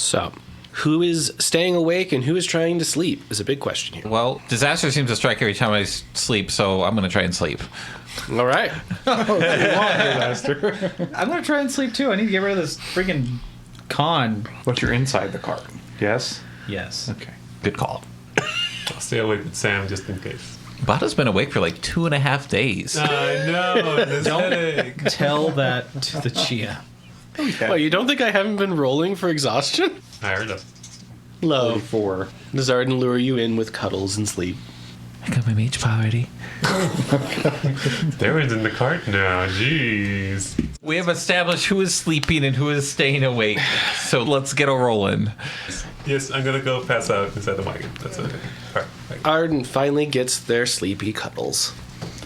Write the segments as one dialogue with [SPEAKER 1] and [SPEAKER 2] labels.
[SPEAKER 1] So, who is staying awake and who is trying to sleep is a big question here.
[SPEAKER 2] Well, disaster seems to strike every time I sleep, so I'm going to try and sleep.
[SPEAKER 1] All right.
[SPEAKER 3] I'm going to try and sleep too. I need to get rid of this freaking con.
[SPEAKER 4] But you're inside the cart. Yes?
[SPEAKER 3] Yes.
[SPEAKER 4] Okay.
[SPEAKER 2] Good call.
[SPEAKER 5] I'll stay awake with Sam just in case.
[SPEAKER 2] Bada's been awake for like 2.5 days.
[SPEAKER 5] I know.
[SPEAKER 3] Don't tell that to the GM.
[SPEAKER 1] Well, you don't think I haven't been rolling for exhaustion?
[SPEAKER 5] I heard it.
[SPEAKER 1] Low.
[SPEAKER 4] 4.
[SPEAKER 1] Does Arden lure you in with cuddles and sleep?
[SPEAKER 2] I got my mage power ready.
[SPEAKER 5] Darren's in the cart now. Jeez.
[SPEAKER 2] We have established who is sleeping and who is staying awake, so let's get a rolling.
[SPEAKER 5] Yes, I'm gonna go pass out inside the wagon. That's okay. All right.
[SPEAKER 1] Arden finally gets their sleepy cuddles.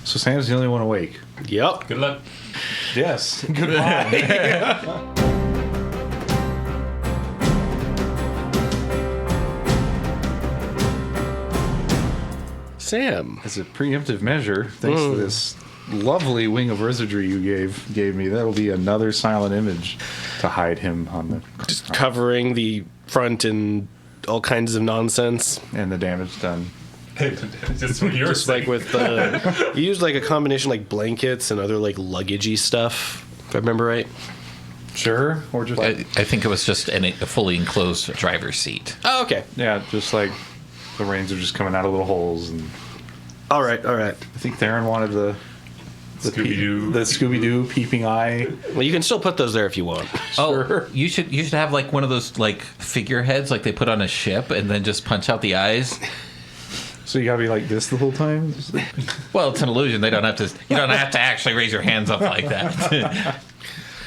[SPEAKER 4] So Sam's the only one awake.
[SPEAKER 1] Yep.
[SPEAKER 5] Good luck.
[SPEAKER 4] Yes. Goodbye.
[SPEAKER 1] Sam.
[SPEAKER 4] As a preemptive measure, thanks to this lovely wing of wizardry you gave me, that'll be another silent image to hide him on the
[SPEAKER 1] Just covering the front in all kinds of nonsense.
[SPEAKER 4] and the damage done.
[SPEAKER 5] Just what you're
[SPEAKER 1] Just like
[SPEAKER 5] saying.
[SPEAKER 1] with you used like a combination like blankets and other like luggagey stuff, if I remember right.
[SPEAKER 4] Sure. Or just
[SPEAKER 2] I think it was just a fully enclosed driver's seat.
[SPEAKER 1] Oh, okay.
[SPEAKER 4] yeah, just like the reins are just coming out of little holes. And
[SPEAKER 1] All right.
[SPEAKER 4] I think Theron wanted the
[SPEAKER 5] Scooby-Doo.
[SPEAKER 4] the Scooby-Doo peeping eye.
[SPEAKER 1] Well, you can still put those there if you want.
[SPEAKER 2] Oh, you should have like one of those like figureheads like they put on a ship and then just punch out the eyes.
[SPEAKER 4] So you gotta be like this the whole time. Just like-
[SPEAKER 2] Well, it's an illusion. You don't have to actually raise your hands up like that.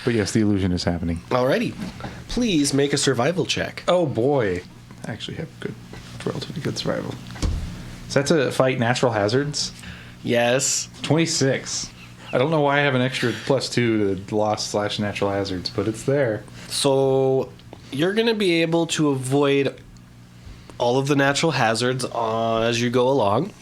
[SPEAKER 4] But yes, the illusion is happening.
[SPEAKER 1] Alrighty. Please make a survival check.
[SPEAKER 4] Oh boy, I actually have relatively good survival. Is that to fight natural hazards?
[SPEAKER 1] Yes.
[SPEAKER 4] 26. I don't know why I have an extra +2 to loss/natural hazards, but it's there.
[SPEAKER 1] So you're going to be able to avoid all of the natural hazards as you go along.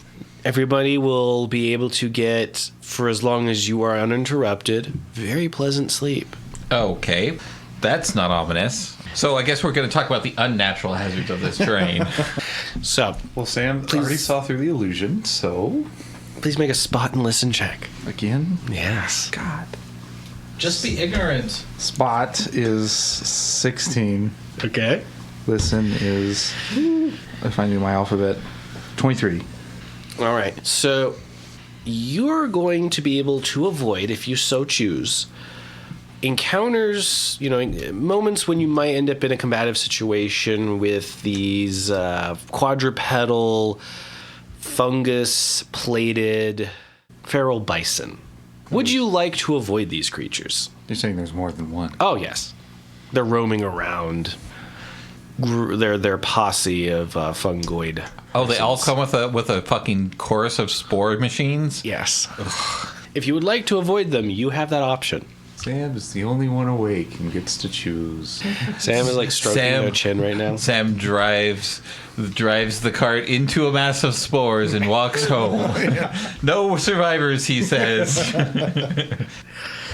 [SPEAKER 1] Everybody will be able to get, for as long as you are uninterrupted, very pleasant sleep.
[SPEAKER 2] Okay, that's not ominous. So I guess we're going to talk about the unnatural hazards of this terrain.
[SPEAKER 1] So
[SPEAKER 4] Well, Sam already saw through the illusion, so
[SPEAKER 1] please make a spot and listen check.
[SPEAKER 4] again,
[SPEAKER 1] Yes.
[SPEAKER 4] God.
[SPEAKER 3] Just be ignorant.
[SPEAKER 4] Spot is 16.
[SPEAKER 1] Okay.
[SPEAKER 4] Listen is, if I knew my alphabet, 23.
[SPEAKER 1] All right. So you're going to be able to avoid, if you so choose, encounters, moments when you might end up in a combative situation with these quadrupedal, fungus-plated feral bison. Would you like to avoid these creatures?
[SPEAKER 4] You're saying there's more than one.
[SPEAKER 1] Oh, yes. They're roaming around. They're posse of fungoid.
[SPEAKER 2] Oh, they all come with a fucking chorus of spore machines?
[SPEAKER 1] Yes. If you would like to avoid them, you have that option.
[SPEAKER 4] Sam is the only one awake and gets to choose.
[SPEAKER 1] Sam is like stroking their chin right now.
[SPEAKER 2] Sam drives the cart into a mass of spores and walks home. No survivors, he says.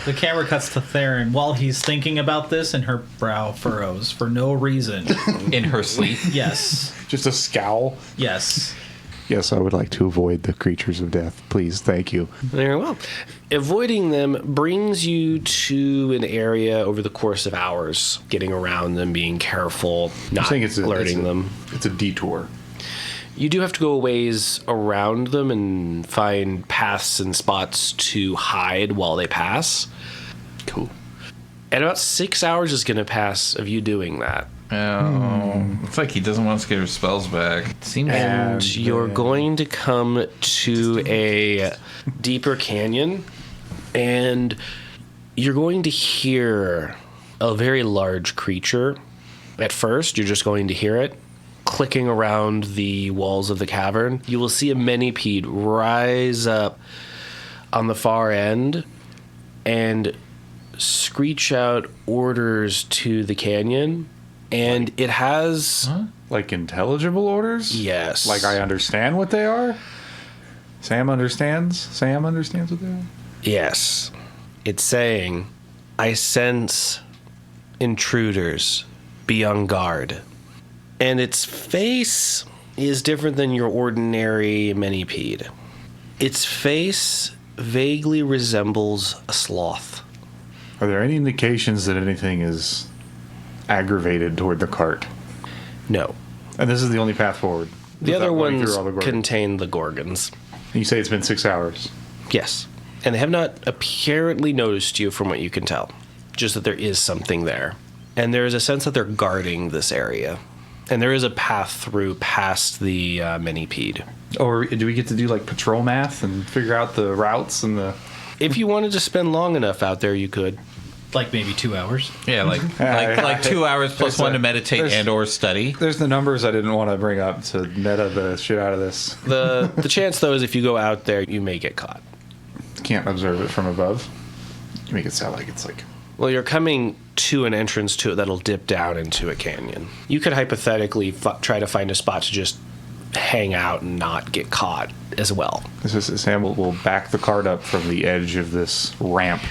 [SPEAKER 3] The camera cuts to Theron while he's thinking about this, and her brow furrows for no reason.
[SPEAKER 2] In her sleep.
[SPEAKER 3] Yes.
[SPEAKER 4] Just a scowl.
[SPEAKER 3] Yes.
[SPEAKER 4] Yes, I would like to avoid the creatures of death. Please, thank you.
[SPEAKER 1] Very well. Avoiding them brings you to an area over the course of hours, getting around them, being careful, not alerting them.
[SPEAKER 4] It's a detour.
[SPEAKER 1] You do have to go a ways around them and find paths and spots to hide while they pass.
[SPEAKER 4] Cool.
[SPEAKER 1] And about 6 hours is going to pass of you doing that.
[SPEAKER 2] Oh, it's like he doesn't want us to get our spells back. It seems.
[SPEAKER 1] And you're going to come to a deeper canyon, and you're going to hear a very large creature. At first, you're just going to hear it clicking around the walls of the cavern. You will see a manipede rise up on the far end and screech out orders to the canyon. And it has...
[SPEAKER 2] Huh?
[SPEAKER 4] Like intelligible orders?
[SPEAKER 1] Yes.
[SPEAKER 4] Like I understand what they are? Sam understands? Sam understands what they are?
[SPEAKER 1] Yes. It's saying, I sense intruders be on guard. And its face is different than your ordinary manipede. Its face vaguely resembles a sloth.
[SPEAKER 4] Are there any indications that anything is aggravated toward the cart?
[SPEAKER 1] No.
[SPEAKER 4] And this is the only path forward.
[SPEAKER 1] The other
[SPEAKER 4] without going
[SPEAKER 1] ones
[SPEAKER 4] through all the Gorgons.
[SPEAKER 1] contain the Gorgons.
[SPEAKER 4] You say it's been 6 hours.
[SPEAKER 1] Yes. And they have not apparently noticed you from what you can tell. Just that there is something there. And there is a sense that they're guarding this area. And there is a path through past the manipede.
[SPEAKER 4] Or do we get to do like patrol math and figure out the routes and the...
[SPEAKER 1] If you wanted to spend long enough out there, you could.
[SPEAKER 3] Like maybe 2 hours.
[SPEAKER 2] Yeah, like 2 hours plus
[SPEAKER 4] There's
[SPEAKER 2] one to meditate
[SPEAKER 4] there's-
[SPEAKER 2] and or study.
[SPEAKER 4] There's the numbers I didn't want to bring up to meta the shit out of this.
[SPEAKER 1] The chance, though, is if you go out there, you may get caught.
[SPEAKER 4] Can't observe it from above. You make it sound like it's like...
[SPEAKER 1] Well, you're coming to an entrance to it that'll dip down into a canyon. You could hypothetically try to find a spot to just hang out and not get caught as well.
[SPEAKER 4] Sam will back the cart up from the edge of this ramp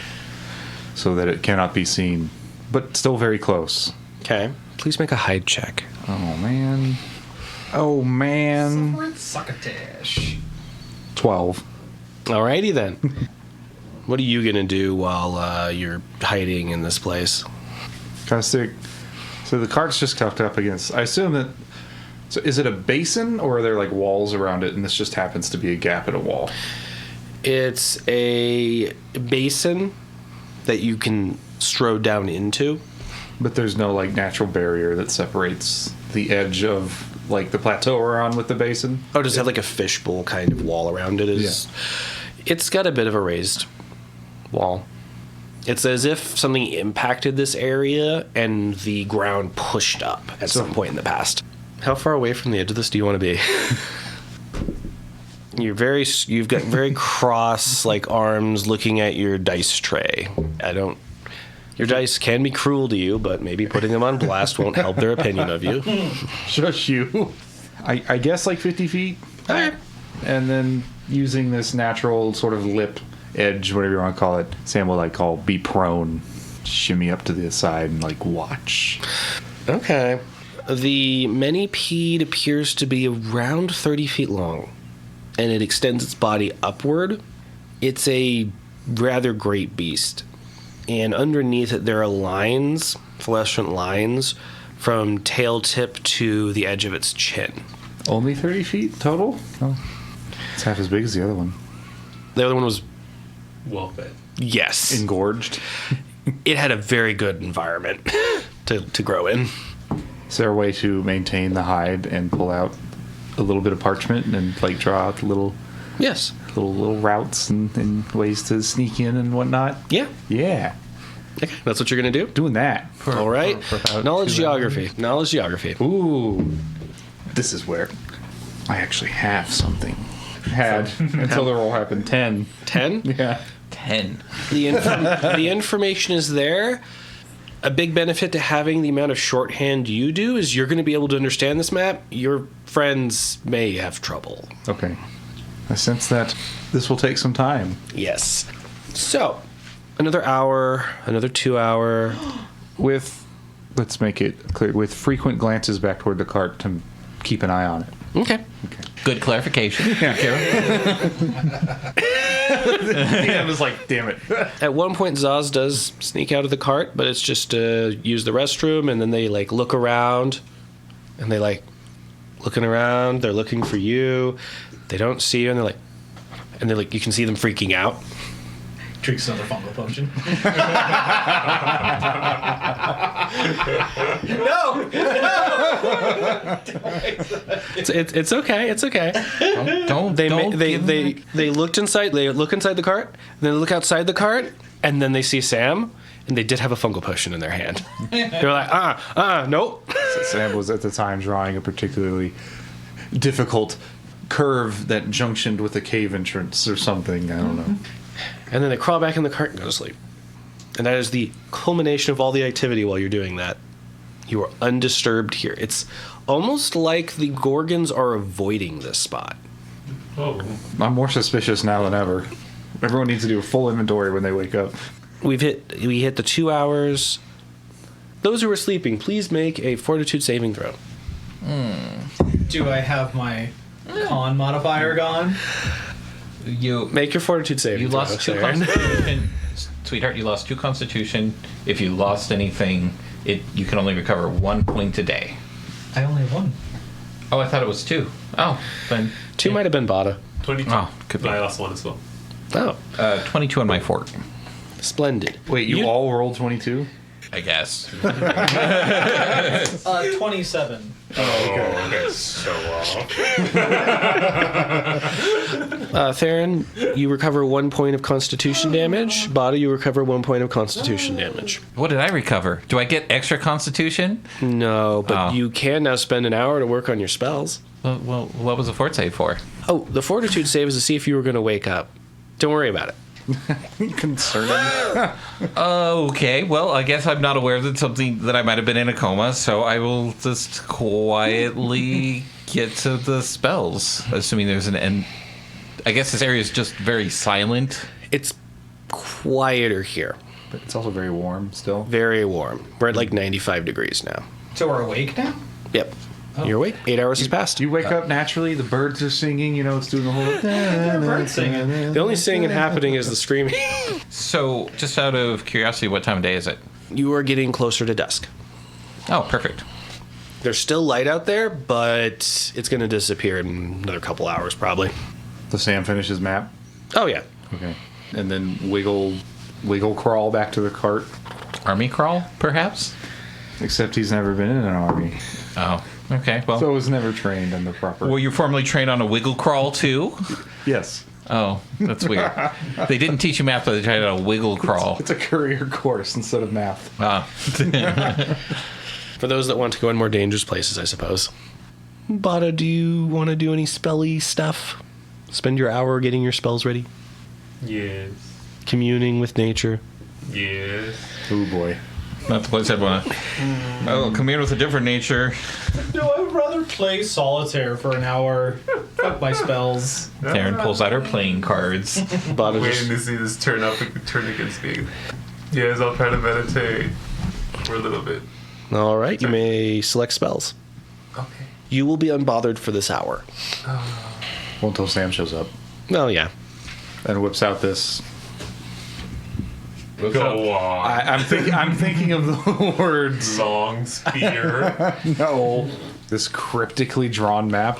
[SPEAKER 4] so that it cannot be seen, but still very close.
[SPEAKER 1] Okay. Please make a hide check.
[SPEAKER 4] Oh, man. Oh, man.
[SPEAKER 3] Succotash.
[SPEAKER 4] 12.
[SPEAKER 1] Alrighty then. What are you going to do while you're hiding in this place?
[SPEAKER 4] Kind of stick. So the cart's just tucked up against... I assume that... So is it a basin, or are there like walls around it, and this just happens to be a gap in a wall?
[SPEAKER 1] It's a basin that you can strode down into.
[SPEAKER 4] But there's no like natural barrier that separates the edge of like the plateau we're on with the basin?
[SPEAKER 1] Oh, does it have like a fishbowl kind of wall around it? It's got a bit of a raised wall. It's as if something impacted this area and the ground pushed up at some point in the past. How far away from the edge of this do you want to be? You've got very cross like arms looking at your dice tray. Your dice can be cruel to you, but maybe putting them on blast won't help their opinion of you.
[SPEAKER 4] Shush you. I guess like 50 feet.
[SPEAKER 1] Okay.
[SPEAKER 4] And then using this natural sort of lip edge, whatever you want to call it, Sam will like be prone, shimmy up to the side and like watch.
[SPEAKER 1] Okay. The manipede appears to be around 30 feet long, and it extends its body upward. It's a rather great beast. And underneath it, there are lines, fluorescent lines, from tail tip to the edge of its chin.
[SPEAKER 4] Only 30 feet total? Oh. It's half as big as the other one.
[SPEAKER 1] The other one was,
[SPEAKER 5] Well fed.
[SPEAKER 1] yes,
[SPEAKER 4] Engorged.
[SPEAKER 1] it had a very good environment to grow in.
[SPEAKER 4] Is there a way to maintain the hide and pull out a little bit of parchment and like draw out the little
[SPEAKER 1] Yes.
[SPEAKER 4] routes and ways to sneak in and whatnot?
[SPEAKER 1] Yeah.
[SPEAKER 4] Yeah.
[SPEAKER 1] Okay, that's what you're going to do?
[SPEAKER 4] Doing that.
[SPEAKER 1] All right.
[SPEAKER 4] about
[SPEAKER 1] Knowledge
[SPEAKER 4] 2
[SPEAKER 1] geography. Knowledge geography.
[SPEAKER 4] Ooh. This is where I actually have something. Had until the roll happened. 10.
[SPEAKER 1] 10?
[SPEAKER 4] Yeah.
[SPEAKER 2] 10.
[SPEAKER 1] The information is there. A big benefit to having the amount of shorthand you do is you're going to be able to understand this map. Your friends may have trouble.
[SPEAKER 4] Okay. I sense that this will take some time.
[SPEAKER 1] Yes. So, another hour, another 2 hour.
[SPEAKER 4] With, let's make it clear, with frequent glances back toward the cart to keep an eye on it.
[SPEAKER 1] Okay.
[SPEAKER 2] Good clarification.
[SPEAKER 4] I was like, damn it.
[SPEAKER 1] At one point, Zaz does sneak out of the cart, but it's just to use the restroom, and then they like look around, and they like looking around. They're looking for you. They don't see you, and they're like, you can see them freaking out.
[SPEAKER 3] Drinks another fungal potion.
[SPEAKER 1] It's okay. It's okay.
[SPEAKER 2] Don't
[SPEAKER 1] They
[SPEAKER 2] give them
[SPEAKER 1] they looked inside. They look inside the cart, and then they look outside the cart, and then they see Sam, and they did have a fungal potion in their hand. They're like, nope.
[SPEAKER 4] Sam was at the time drawing a particularly difficult curve that junctioned with a cave entrance or something. I don't know.
[SPEAKER 1] And then they crawl back in the cart and go to sleep. And that is the culmination of all the activity while you're doing that. You are undisturbed here. It's almost like the Gorgons are avoiding this spot.
[SPEAKER 5] Oh,
[SPEAKER 4] I'm more suspicious now than ever. Everyone needs to do a full inventory when they wake up.
[SPEAKER 1] We hit the 2 hours. Those who are sleeping, please make a fortitude saving throw.
[SPEAKER 3] Do I have my con modifier gone?
[SPEAKER 2] You
[SPEAKER 1] Make your fortitude saving throw.
[SPEAKER 2] lost 2
[SPEAKER 1] Saren.
[SPEAKER 2] constitution. Sweetheart, you lost 2 constitution. If you lost anything, you can only recover 1 point a day.
[SPEAKER 3] I only have 1.
[SPEAKER 2] Oh, I thought it was 2. Oh, then
[SPEAKER 1] 2 might have been Bada.
[SPEAKER 5] 22.
[SPEAKER 2] Oh, could be.
[SPEAKER 5] I lost 1 as well.
[SPEAKER 1] Oh,
[SPEAKER 2] 22 on my fort,
[SPEAKER 1] splendid.
[SPEAKER 4] Wait, you all rolled 22?
[SPEAKER 2] I guess.
[SPEAKER 3] 27.
[SPEAKER 5] Oh, okay. So off.
[SPEAKER 1] Theron, you recover 1 point of constitution damage. Bada, you recover 1 point of constitution damage.
[SPEAKER 2] What did I recover? Do I get extra constitution?
[SPEAKER 1] No, but
[SPEAKER 2] Oh.
[SPEAKER 1] you can now spend an hour to work on your spells.
[SPEAKER 2] Well, what was the fort save for?
[SPEAKER 1] Oh, the fortitude save is to see if you were going to wake up. Don't worry about it.
[SPEAKER 4] Concerning.
[SPEAKER 2] Okay, well, I guess I'm not aware that I might have been in a coma, so I will just quietly get to the spells, assuming there's an end. I guess this area is just very silent.
[SPEAKER 1] It's quieter here.
[SPEAKER 4] But it's also very warm still.
[SPEAKER 1] Very warm. We're at like 95 degrees now.
[SPEAKER 3] So we're awake now?
[SPEAKER 1] Yep. You're awake. 8 hours has passed.
[SPEAKER 4] You wake up naturally, the birds are singing, it's doing the whole...
[SPEAKER 3] Birds singing.
[SPEAKER 1] The only singing happening is the screaming.
[SPEAKER 2] So, just out of curiosity, what time of day is it?
[SPEAKER 1] You are getting closer to dusk.
[SPEAKER 2] Oh, perfect.
[SPEAKER 1] There's still light out there, but it's going to disappear in another couple hours probably.
[SPEAKER 4] The Sam finishes map.
[SPEAKER 1] Oh, yeah.
[SPEAKER 4] Okay. And then wiggle crawl back to the cart.
[SPEAKER 2] Army crawl, perhaps?
[SPEAKER 4] Except he's never been in an army.
[SPEAKER 2] Oh, okay. Well,
[SPEAKER 4] So was never trained in the proper...
[SPEAKER 2] were you formerly trained on a wiggle crawl, too?
[SPEAKER 4] Yes.
[SPEAKER 2] Oh, that's weird. They didn't teach you math, but they tried a wiggle crawl.
[SPEAKER 4] It's a career course instead of math.
[SPEAKER 2] Ah.
[SPEAKER 1] For those that want to go in more dangerous places, I suppose. Bada, do you want to do any spelly stuff? Spend your hour getting your spells ready?
[SPEAKER 5] Yes.
[SPEAKER 1] Communing with nature?
[SPEAKER 5] Yes.
[SPEAKER 4] Oh boy.
[SPEAKER 2] That's the place I'd want to. Oh, come in with a different nature.
[SPEAKER 3] No, I'd rather play solitaire for an hour. Fuck my spells.
[SPEAKER 2] Taryn pulls out her playing cards.
[SPEAKER 1] Bada
[SPEAKER 5] Waiting
[SPEAKER 1] just,
[SPEAKER 5] to see this turn against me. Yes, I'll try to meditate for a little bit.
[SPEAKER 1] all right, you may select spells.
[SPEAKER 5] Okay.
[SPEAKER 1] You will be unbothered for this hour.
[SPEAKER 4] Well, until Sam shows up
[SPEAKER 1] Well, yeah.
[SPEAKER 4] and whips out this...
[SPEAKER 5] Go on.
[SPEAKER 4] I'm thinking of the words.
[SPEAKER 5] Long spear.
[SPEAKER 4] No. This cryptically drawn map.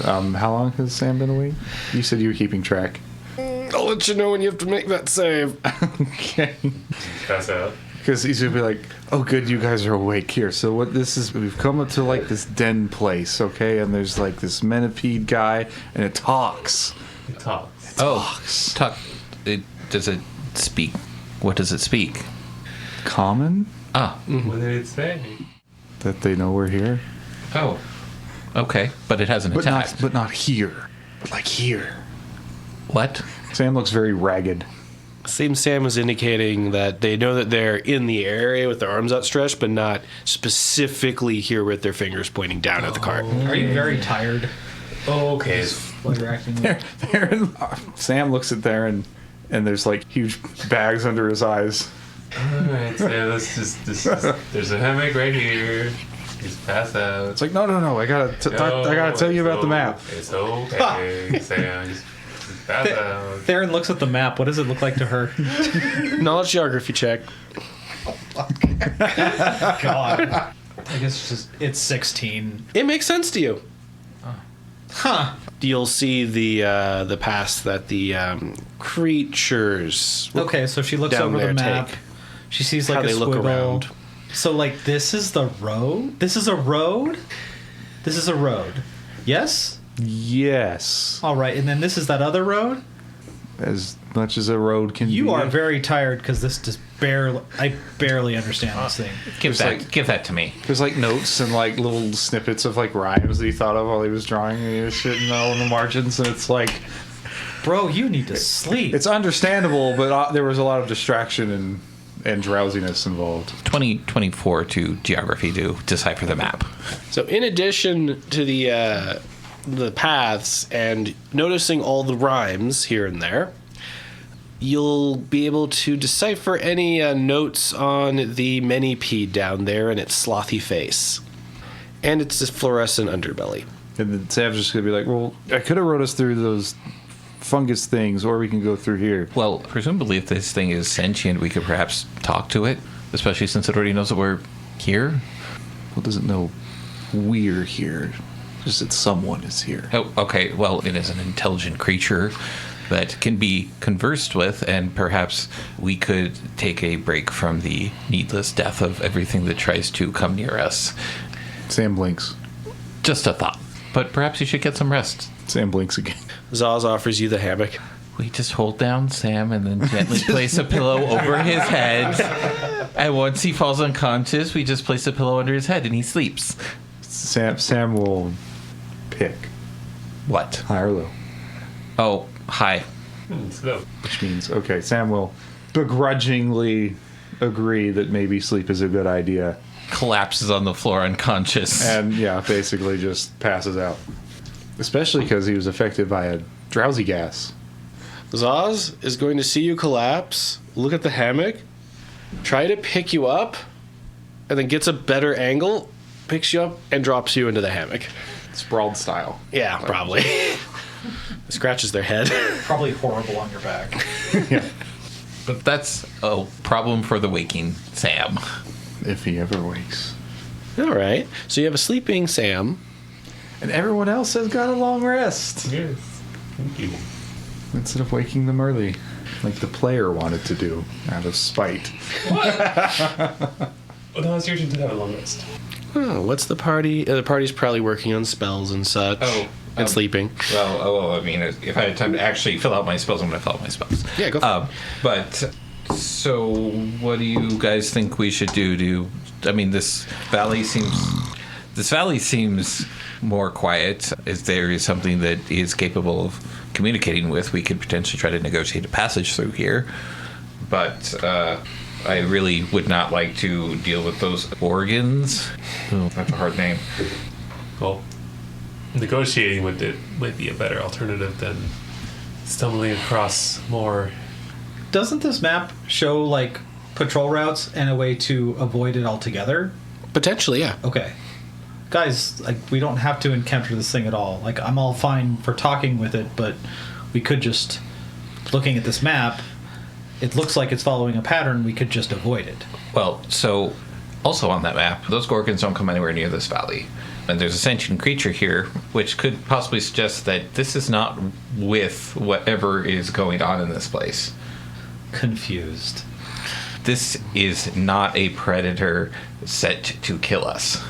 [SPEAKER 4] How long has Sam been awake? You said you were keeping track.
[SPEAKER 1] I'll let you know when you have to make that save.
[SPEAKER 4] Okay.
[SPEAKER 5] Pass out.
[SPEAKER 4] Because he's gonna be like, "Oh, good, you guys are awake here." So what this is, we've come up to like this den place, okay? And there's like this manipede guy, and it talks.
[SPEAKER 5] It talks.
[SPEAKER 2] Talk. Does it speak? What does it speak?
[SPEAKER 4] Common?
[SPEAKER 2] Ah.
[SPEAKER 5] What did it say?
[SPEAKER 4] That they know we're here,
[SPEAKER 2] Oh. Okay, but it hasn't attacked.
[SPEAKER 4] but not here. But like here.
[SPEAKER 2] What?
[SPEAKER 4] Sam looks very ragged.
[SPEAKER 1] Seems Sam was indicating that they know that they're in the area with their arms outstretched, but not specifically here with their fingers pointing down at the cart.
[SPEAKER 3] Are you very tired
[SPEAKER 5] Okay.
[SPEAKER 3] while you're acting?
[SPEAKER 4] Sam looks at Theron, and there's like huge bags under his eyes.
[SPEAKER 5] Alright, so let's just there's a hammock right here. Just pass out.
[SPEAKER 4] It's like, no, I gotta tell you about the map.
[SPEAKER 5] It's okay, Sam. Just pass out.
[SPEAKER 3] Theron looks at the map. What does it look like to her?
[SPEAKER 1] Knowledge geography check.
[SPEAKER 3] God. I guess it's 16.
[SPEAKER 1] It makes sense to you.
[SPEAKER 3] Huh.
[SPEAKER 1] You'll see the path that the creatures
[SPEAKER 3] Okay, so she looks
[SPEAKER 1] down
[SPEAKER 3] over
[SPEAKER 1] there
[SPEAKER 3] the map.
[SPEAKER 1] take.
[SPEAKER 3] She sees
[SPEAKER 1] How
[SPEAKER 3] like a
[SPEAKER 1] they
[SPEAKER 3] squiggle.
[SPEAKER 1] look around.
[SPEAKER 3] So like this is the road? This is a road? This is a road. Yes?
[SPEAKER 4] Yes,
[SPEAKER 3] All right, and then this is that other road?
[SPEAKER 4] as much as a road can be.
[SPEAKER 3] You are very tired because this just I barely understand this thing.
[SPEAKER 2] Give that to me.
[SPEAKER 4] There's like notes and like little snippets of like rhymes that he thought of while he was drawing, and he was shitting all in the margins, and it's like,
[SPEAKER 3] Bro, you need to sleep.
[SPEAKER 4] it's understandable, but there was a lot of distraction and drowsiness involved.
[SPEAKER 2] 24 to geography to decipher the map.
[SPEAKER 1] So in addition to the paths and noticing all the rhymes here and there, you'll be able to decipher any notes on the manipede down there and its slothy face. And its fluorescent underbelly.
[SPEAKER 4] And then Sam's just going to be like, well, I could have wrote us through those fungus things, or we can go through here.
[SPEAKER 2] Well, presumably if this thing is sentient, we could perhaps talk to it, especially since it already knows that we're here.
[SPEAKER 4] Well, it doesn't know we're here. Just that someone is here.
[SPEAKER 2] Oh, okay. Well, it is an intelligent creature that can be conversed with, and perhaps we could take a break from the needless death of everything that tries to come near us.
[SPEAKER 4] Sam blinks.
[SPEAKER 2] Just a thought. But perhaps you should get some rest.
[SPEAKER 4] Sam blinks again.
[SPEAKER 1] Zaz offers you the hammock.
[SPEAKER 2] We just hold down Sam and then gently place a pillow over his head. And once he falls unconscious, we just place a pillow under his head and he sleeps.
[SPEAKER 4] Sam will pick
[SPEAKER 2] What?
[SPEAKER 4] high or low.
[SPEAKER 2] Oh, hi.
[SPEAKER 5] Let's go.
[SPEAKER 4] Which means, okay, Sam will begrudgingly agree that maybe sleep is a good idea.
[SPEAKER 2] Collapses on the floor unconscious.
[SPEAKER 4] And, yeah, basically just passes out. Especially because he was affected by a drowsy gas.
[SPEAKER 1] Zaz is going to see you collapse, look at the hammock, try to pick you up, and then gets a better angle, picks you up, and drops you into the hammock.
[SPEAKER 4] Sprawled style.
[SPEAKER 1] Yeah, probably. Scratches their head.
[SPEAKER 3] Probably horrible on your back.
[SPEAKER 4] Yeah.
[SPEAKER 2] But that's a problem for the waking Sam.
[SPEAKER 4] If he ever wakes.
[SPEAKER 1] All right. So you have a sleeping Sam.
[SPEAKER 4] And everyone else has got a long rest.
[SPEAKER 5] Yes. Thank you.
[SPEAKER 4] Instead of waking them early. Like the player wanted to do, out of spite.
[SPEAKER 5] Well, now it's your turn to have a long rest.
[SPEAKER 1] Oh, what's the party? The party's probably working on spells and such.
[SPEAKER 2] Oh,
[SPEAKER 1] and sleeping.
[SPEAKER 2] Well, I mean, if I had time to actually fill out my spells, I'm going to fill out my spells.
[SPEAKER 1] Yeah, go for it.
[SPEAKER 2] But, so, what do you guys think we should do? I mean, this valley seems more quiet. If there is something that is capable of communicating with, we could potentially try to negotiate a passage through here. But I really would not like to deal with those organs. Oh, that's a hard name.
[SPEAKER 5] Well, negotiating with it might be a better alternative than stumbling across more.
[SPEAKER 3] Doesn't this map show, like, patrol routes and a way to avoid it altogether?
[SPEAKER 1] Potentially, yeah.
[SPEAKER 3] Okay. Guys, like, we don't have to encounter this thing at all. Like, I'm all fine for talking with it, but we could just, looking at this map, it looks like it's following a pattern, we could just avoid it.
[SPEAKER 2] Well, so also on that map, those gorgons don't come anywhere near this valley. And there's a sentient creature here, which could possibly suggest that this is not with whatever is going on in this place.
[SPEAKER 3] Confused.
[SPEAKER 2] This is not a predator set to kill us.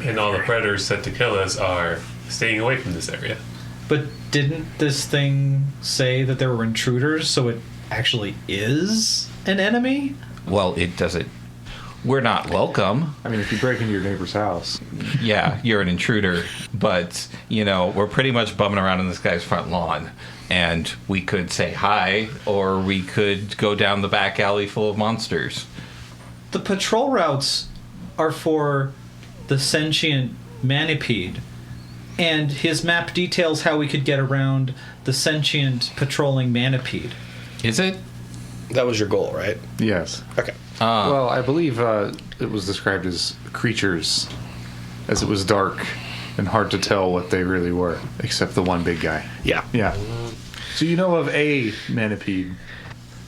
[SPEAKER 5] And all the predators set to kill us are staying away from this area.
[SPEAKER 3] But didn't this thing say that there were intruders, so it actually is an enemy?
[SPEAKER 2] Well, it doesn't. We're not welcome.
[SPEAKER 4] I mean, if you break into your neighbor's house.
[SPEAKER 2] Yeah, you're an intruder. But, we're pretty much bumming around in this guy's front lawn. And we could say hi, or we could go down the back alley full of monsters.
[SPEAKER 3] The patrol routes are for the sentient manipede, and his map details how we could get around the sentient patrolling manipede.
[SPEAKER 2] Is it?
[SPEAKER 1] That was your goal, right?
[SPEAKER 4] Yes.
[SPEAKER 1] Okay.
[SPEAKER 4] Well, I believe it was described as creatures, as it was dark and hard to tell what they really were, except the one big guy.
[SPEAKER 1] Yeah.
[SPEAKER 4] Yeah. So you know of a manipede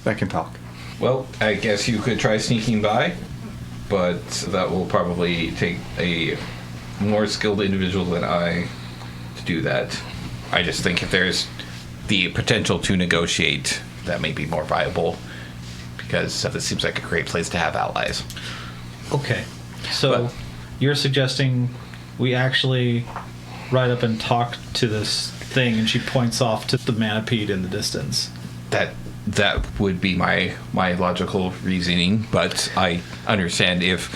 [SPEAKER 4] that can talk.
[SPEAKER 2] Well, I guess you could try sneaking by, but that will probably take a more skilled individual than I to do that. I just think if there's the potential to negotiate, that may be more viable, because this seems like a great place to have allies.
[SPEAKER 3] Okay. So
[SPEAKER 2] But-
[SPEAKER 3] you're suggesting we actually ride up and talk to this thing, and she points off to the manipede in the distance.
[SPEAKER 2] That would be my logical reasoning, but I understand if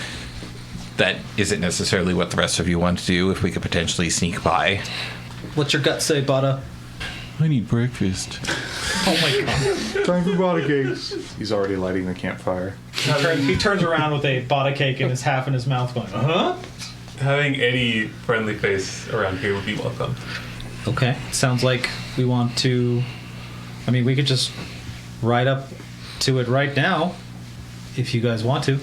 [SPEAKER 2] that isn't necessarily what the rest of you want to do, if we could potentially sneak by.
[SPEAKER 3] What's your gut say, Bada?
[SPEAKER 2] I need breakfast.
[SPEAKER 3] Oh my god.
[SPEAKER 4] Time for body cakes. He's already lighting the campfire.
[SPEAKER 3] He turns around with a Bada cake in his half in his mouth going, uh-huh?
[SPEAKER 5] Having any friendly face around here would be welcome.
[SPEAKER 3] Okay. Sounds like we want to... I mean, we could just ride up to it right now, if you guys want to.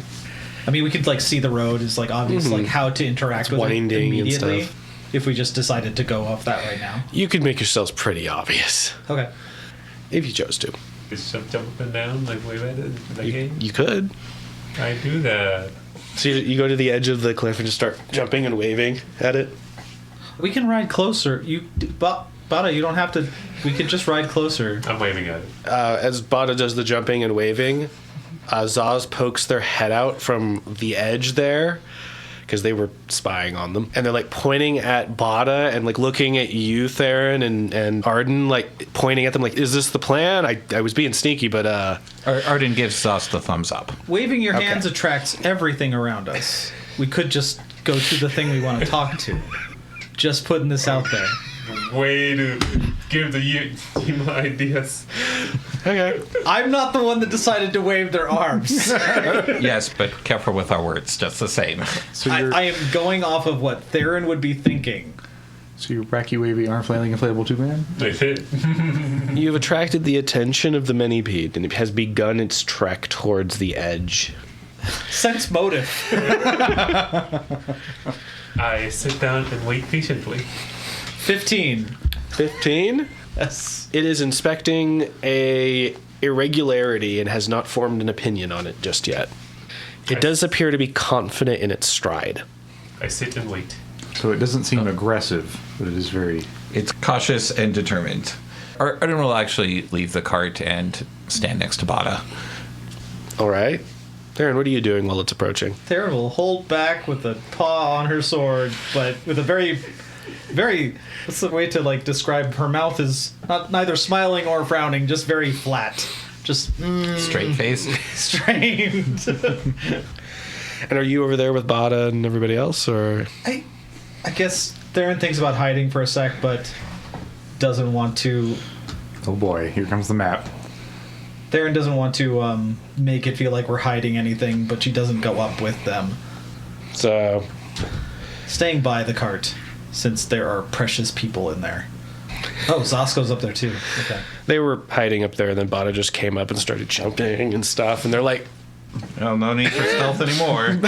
[SPEAKER 3] I mean, we could like see the road is like obvious, like how to interact with it
[SPEAKER 1] winding and
[SPEAKER 3] immediately.
[SPEAKER 1] stuff.
[SPEAKER 3] If we just decided to go off that right now.
[SPEAKER 1] You could make yourselves pretty obvious
[SPEAKER 3] Okay.
[SPEAKER 1] if you chose to.
[SPEAKER 5] Just jump up and down like wave at it in the game.
[SPEAKER 1] You could.
[SPEAKER 5] I do that.
[SPEAKER 1] So you go to the edge of the cliff and just start jumping and waving at it.
[SPEAKER 3] We can ride closer. Bada, you don't have to. We could just ride closer.
[SPEAKER 5] I'm waving at it.
[SPEAKER 1] As Bada does the jumping and waving, Zaz pokes their head out from the edge there because they were spying on them, and they're like pointing at Bada and like looking at you, Theron and Arden, like pointing at them like, "Is this the plan?" I was being sneaky, but
[SPEAKER 2] Arden gives us the thumbs up.
[SPEAKER 3] Waving your hands attracts everything around us. We could just go to the thing we want to talk to. Just putting this out there.
[SPEAKER 5] Way to give the team ideas.
[SPEAKER 1] okay.
[SPEAKER 3] I'm not the one that decided to wave their arms.
[SPEAKER 2] Yes, but careful with our words, just the same.
[SPEAKER 4] So
[SPEAKER 3] I am going off of what Theron would be thinking.
[SPEAKER 4] So you're wacky, wavy, arm flailing, inflatable 2-man?
[SPEAKER 5] That's it.
[SPEAKER 1] You have attracted the attention of the manipede, and it has begun its trek towards the edge.
[SPEAKER 3] Sense motive.
[SPEAKER 5] I sit down and wait patiently.
[SPEAKER 3] 15.
[SPEAKER 1] 15?
[SPEAKER 3] Yes.
[SPEAKER 1] It is inspecting a irregularity and has not formed an opinion on it just yet. It does appear to be confident in its stride.
[SPEAKER 5] I sit and wait.
[SPEAKER 4] So it doesn't seem aggressive, but it is very...
[SPEAKER 2] It's cautious and determined. Arden will actually leave the cart and stand next to Bada.
[SPEAKER 1] All right. Theron, what are you doing while it's approaching?
[SPEAKER 3] Theron will hold back with a paw on her sword, but with a very, what's the way to like describe her mouth is neither smiling or frowning, just very flat. Just
[SPEAKER 2] Straight face.
[SPEAKER 3] strained.
[SPEAKER 1] And are you over there with Bada and everybody else, or?
[SPEAKER 3] I guess Theron thinks about hiding for a sec, but doesn't want to.
[SPEAKER 4] Oh boy, here comes the map.
[SPEAKER 3] Theron doesn't want to make it feel like we're hiding anything, but she doesn't go up with them.
[SPEAKER 1] So,
[SPEAKER 3] Staying by the cart, since there are precious people in there. Oh, Zosko's up there too. Okay.
[SPEAKER 1] they were hiding up there, and then Bada just came up and started jumping and stuff, and they're like,
[SPEAKER 2] Well, no need for stealth anymore.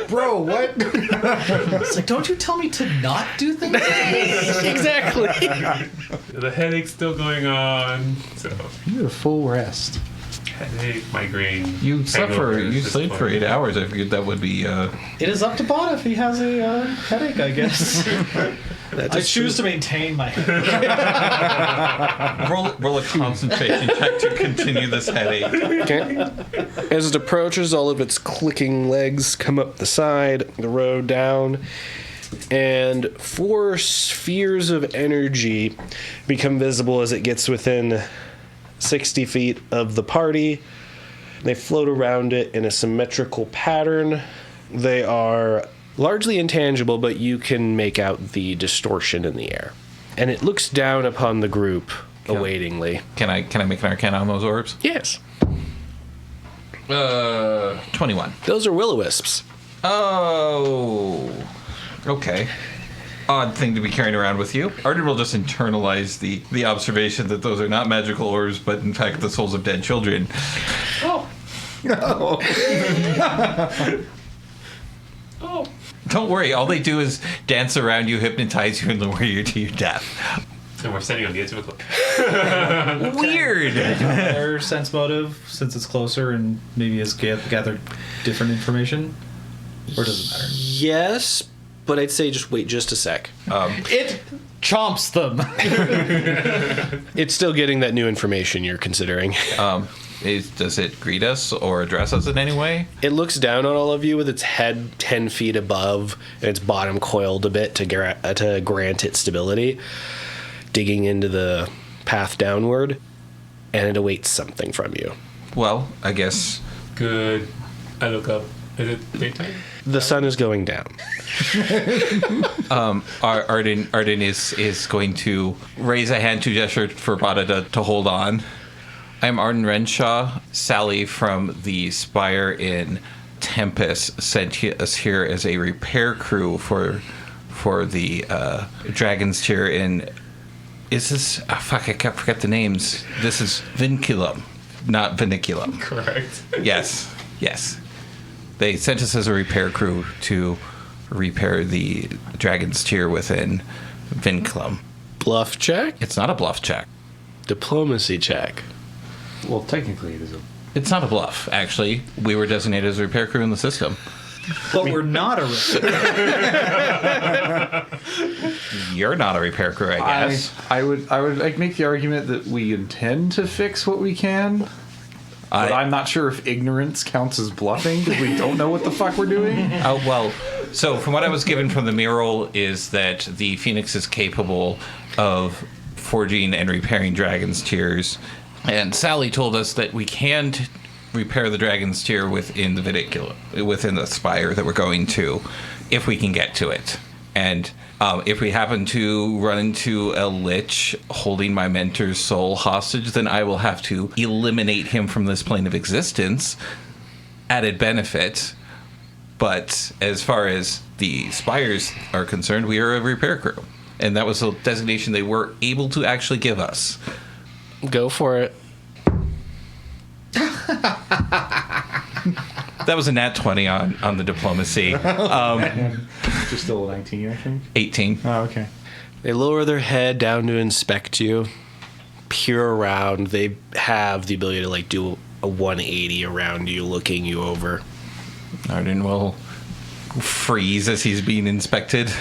[SPEAKER 4] Bro, what?
[SPEAKER 3] It's like, don't you tell me to not do things?
[SPEAKER 1] exactly.
[SPEAKER 5] The headache's still going on. So,
[SPEAKER 4] You had a full rest.
[SPEAKER 5] headache, migraine.
[SPEAKER 2] You slept for
[SPEAKER 5] hangover at this
[SPEAKER 2] 8
[SPEAKER 5] point.
[SPEAKER 2] hours. I figured that would be.
[SPEAKER 3] It is up to Bot if he has a headache, I guess. I choose to maintain my headache.
[SPEAKER 2] roll a concentration check to continue this headache.
[SPEAKER 1] Okay. As it approaches, all of its clicking legs come up the side, the road down, and 4 spheres of energy become visible as it gets within 60 feet of the party. They float around it in a symmetrical pattern. They are largely intangible, but you can make out the distortion in the air. And it looks down upon the group awaitingly.
[SPEAKER 2] Can I make an arcana on those orbs?
[SPEAKER 1] Yes.
[SPEAKER 2] 21.
[SPEAKER 1] Those are will-o-wisps.
[SPEAKER 2] Oh. Okay. Odd thing to be carrying around with you. Arden will just internalize the observation that those are not magical orbs, but in fact the souls of dead children.
[SPEAKER 3] Oh.
[SPEAKER 4] No.
[SPEAKER 3] Oh.
[SPEAKER 2] Don't worry, all they do is dance around you, hypnotize you, and lure you to your death.
[SPEAKER 5] And we're standing on the edge of a cliff.
[SPEAKER 2] Weird!
[SPEAKER 3] Their sense motive, since it's closer and maybe has gathered different information? Or does it matter?
[SPEAKER 1] Yes, but I'd say just wait just a sec.
[SPEAKER 3] It chomps them.
[SPEAKER 1] It's still getting that new information you're considering.
[SPEAKER 2] Does it greet us or address us in any way?
[SPEAKER 1] It looks down on all of you with its head 10 feet above and its bottom coiled a bit to grant it stability, digging into the path downward, and it awaits something from you.
[SPEAKER 2] Well, I guess.
[SPEAKER 5] Good. I look up. Is it daytime?
[SPEAKER 1] The sun is going down.
[SPEAKER 2] Arden is going to raise a hand to gesture for Bada to hold on. I'm Arden Renshaw. Sally from the Spire in Tempest sent us here as a repair crew for the Dragon's Tier in Is this... Oh, fuck, I can't forget the names. This is Vinculum, not Viniculum.
[SPEAKER 5] Correct.
[SPEAKER 2] Yes. They sent us as a repair crew to repair the dragon's tear within Vinculum.
[SPEAKER 1] Bluff check?
[SPEAKER 2] It's not a bluff check.
[SPEAKER 1] Diplomacy check.
[SPEAKER 4] Well, technically it is a...
[SPEAKER 2] It's not a bluff, actually. We were designated as a repair crew in the system.
[SPEAKER 3] But we're not a
[SPEAKER 2] You're not a repair crew, I guess.
[SPEAKER 4] I would like make the argument that we intend to fix what we can. But I'm not sure if ignorance counts as bluffing because we don't know what the fuck we're doing.
[SPEAKER 2] Oh, well, so from what I was given from the mural is that the Phoenix is capable of forging and repairing dragon's tears. And Sally told us that we can't repair the dragon's tear within the vinicula, within the spire that we're going to, if we can get to it. And if we happen to run into a lich holding my mentor's soul hostage, then I will have to eliminate him from this plane of existence. Added benefit. But as far as the spires are concerned, we are a repair crew. And that was a designation they were able to actually give us.
[SPEAKER 1] Go for it.
[SPEAKER 2] That was a nat 20 on the diplomacy.
[SPEAKER 4] Just still a 19, I think.
[SPEAKER 2] 18.
[SPEAKER 4] Oh, okay.
[SPEAKER 1] They lower their head down to inspect you, peer around. They have the ability to like do a 180 around you, looking you over.
[SPEAKER 2] Arden will freeze as he's being inspected.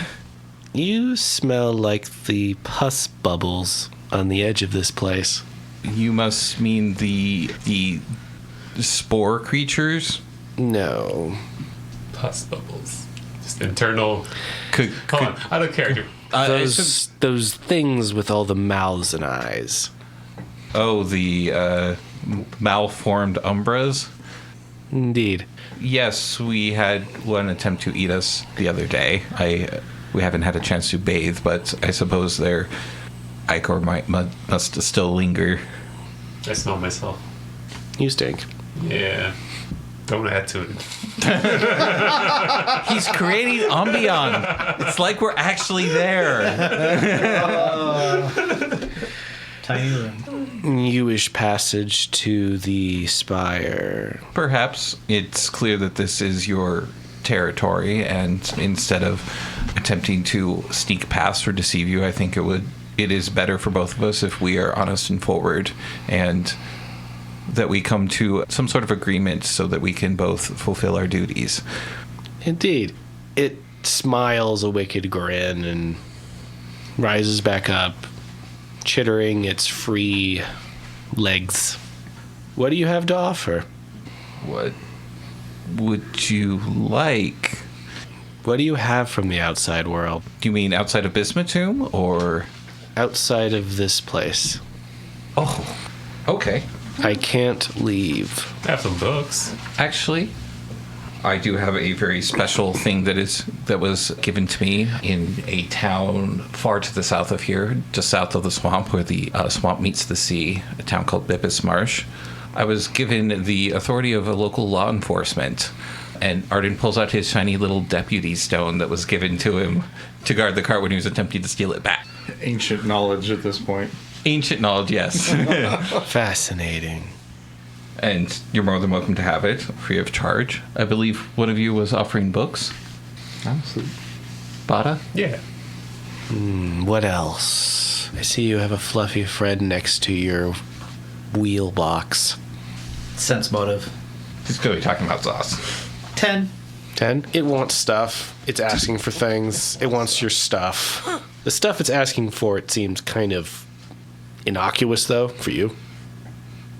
[SPEAKER 1] You smell like the pus bubbles on the edge of this place.
[SPEAKER 2] You must mean the spore creatures?
[SPEAKER 1] No.
[SPEAKER 5] Pus bubbles. Just internal.
[SPEAKER 2] Could,
[SPEAKER 5] Hold on. Out of character.
[SPEAKER 1] Those things with all the mouths and eyes.
[SPEAKER 2] the malformed umbras?
[SPEAKER 1] Indeed.
[SPEAKER 2] Yes, we had one attempt to eat us the other day. We haven't had a chance to bathe, but I suppose their ichor must still linger.
[SPEAKER 5] I smell myself.
[SPEAKER 1] You stink.
[SPEAKER 5] Yeah. Don't add to it.
[SPEAKER 2] He's creating ambiance. It's like we're actually there.
[SPEAKER 3] tiny room.
[SPEAKER 1] Newish passage to the spire.
[SPEAKER 2] Perhaps it's clear that this is your territory, and instead of attempting to sneak past or deceive you, I think it is better for both of us if we are honest and forward, and that we come to some sort of agreement so that we can both fulfill our duties.
[SPEAKER 1] Indeed. It smiles a wicked grin and rises back up, chittering its free legs. What do you have to offer?
[SPEAKER 2] What would you like?
[SPEAKER 1] What do you have from the outside world?
[SPEAKER 2] Do you mean outside of Bismutoom, or?
[SPEAKER 1] Outside of this place.
[SPEAKER 2] Oh, okay.
[SPEAKER 1] I can't leave.
[SPEAKER 5] I have some books.
[SPEAKER 2] Actually, I do have a very special thing that was given to me in a town far to the south of here, just south of the swamp, where the swamp meets the sea, a town called Bippus Marsh. I was given the authority of a local law enforcement, and Arden pulls out his shiny little deputy stone that was given to him to guard the cart when he was attempting to steal it back.
[SPEAKER 4] Ancient knowledge at this point.
[SPEAKER 2] Ancient knowledge, yes.
[SPEAKER 1] Fascinating.
[SPEAKER 2] And you're more than welcome to have it, free of charge. I believe one of you was offering books.
[SPEAKER 4] Honestly.
[SPEAKER 2] Bada?
[SPEAKER 5] Yeah.
[SPEAKER 1] What else? I see you have a fluffy friend next to your wheel box.
[SPEAKER 3] Sense motive.
[SPEAKER 2] He's clearly talking about sauce.
[SPEAKER 3] 10.
[SPEAKER 1] 10. It wants stuff. It's asking for things. It wants your stuff. The stuff it's asking for, it seems kind of innocuous, though, for you.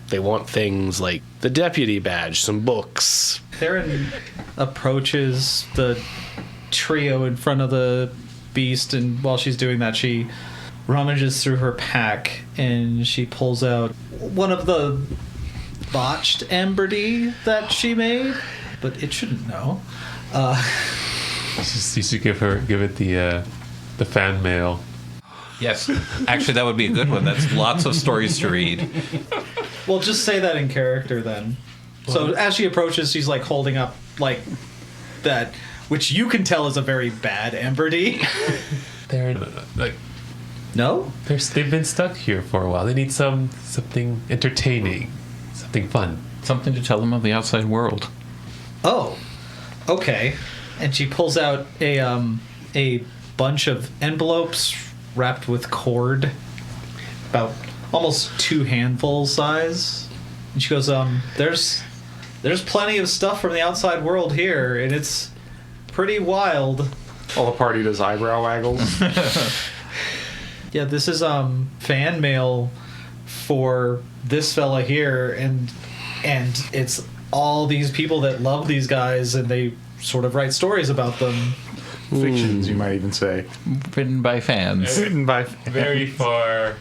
[SPEAKER 1] They want things like the deputy badge, some books.
[SPEAKER 3] Theron approaches the trio in front of the beast, and while she's doing that, she rummages through her pack and she pulls out one of the botched amberdy that she made, but it shouldn't know.
[SPEAKER 5] You should give it the fan mail.
[SPEAKER 2] Yes. Actually, that would be a good one. That's lots of stories to read.
[SPEAKER 3] Well, just say that in character then. So as she approaches, she's like holding up like that, which you can tell is a very bad amberdy.
[SPEAKER 5] There, like,
[SPEAKER 3] No?
[SPEAKER 5] They've been stuck here for a while. They need something entertaining, something fun.
[SPEAKER 2] Something to tell them of the outside world.
[SPEAKER 3] Oh, okay. And she pulls out a bunch of envelopes wrapped with cord, about almost 2 handfuls size. And she goes, there's plenty of stuff from the outside world here, and it's pretty wild.
[SPEAKER 4] All the party does eyebrow waggles.
[SPEAKER 3] Yeah, this is fan mail for this fella here, and it's all these people that love these guys, and they sort of write stories about them.
[SPEAKER 4] Fictions, you might even say.
[SPEAKER 2] Written by fans.
[SPEAKER 4] Written by
[SPEAKER 5] Very far,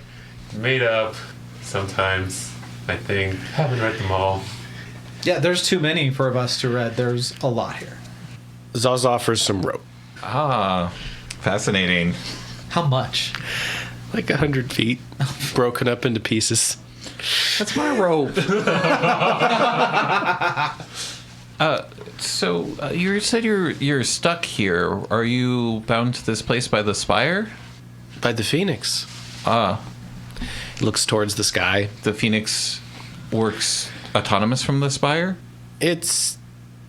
[SPEAKER 5] made up sometimes, I think. Haven't read them all.
[SPEAKER 3] Yeah, there's too many for us to read. There's a lot here.
[SPEAKER 1] Zaz offers some rope.
[SPEAKER 2] Ah, fascinating.
[SPEAKER 3] How much?
[SPEAKER 1] Like 100 feet, broken up into pieces.
[SPEAKER 2] That's my rope. So you said you're stuck here. Are you bound to this place by the spire?
[SPEAKER 1] By the Phoenix.
[SPEAKER 2] Ah,
[SPEAKER 1] Looks towards the sky.
[SPEAKER 2] the Phoenix works autonomous from the spire?
[SPEAKER 1] It's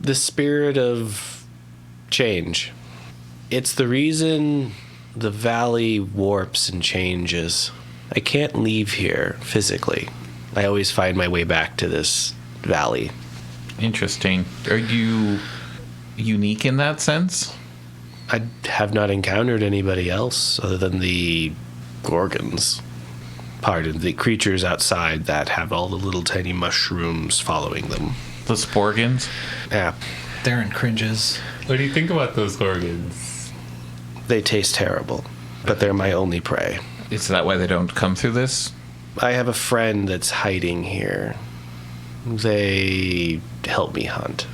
[SPEAKER 1] the spirit of change. It's the reason the valley warps and changes. I can't leave here physically. I always find my way back to this valley.
[SPEAKER 2] Interesting. Are you unique in that sense?
[SPEAKER 1] I have not encountered anybody else other than the Gorgons. Pardon, the creatures outside that have all the little tiny mushrooms following them.
[SPEAKER 2] The Sporgans?
[SPEAKER 1] Yeah,
[SPEAKER 3] Darren cringes.
[SPEAKER 5] What do you think about those Gorgons?
[SPEAKER 1] they taste terrible, but they're my only prey.
[SPEAKER 2] Is that why they don't come through this?
[SPEAKER 1] I have a friend that's hiding here. They help me hunt.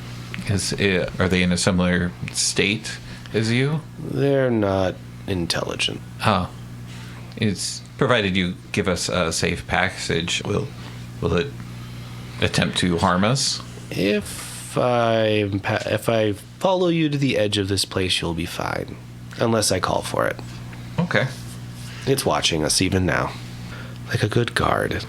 [SPEAKER 2] Are they in a similar state as you?
[SPEAKER 1] They're not intelligent.
[SPEAKER 2] Oh. It's provided you give us a safe passage, will it attempt to harm us?
[SPEAKER 1] If I follow you to the edge of this place, you'll be fine. Unless I call for it.
[SPEAKER 2] Okay.
[SPEAKER 1] It's watching us even now. Like a good guard.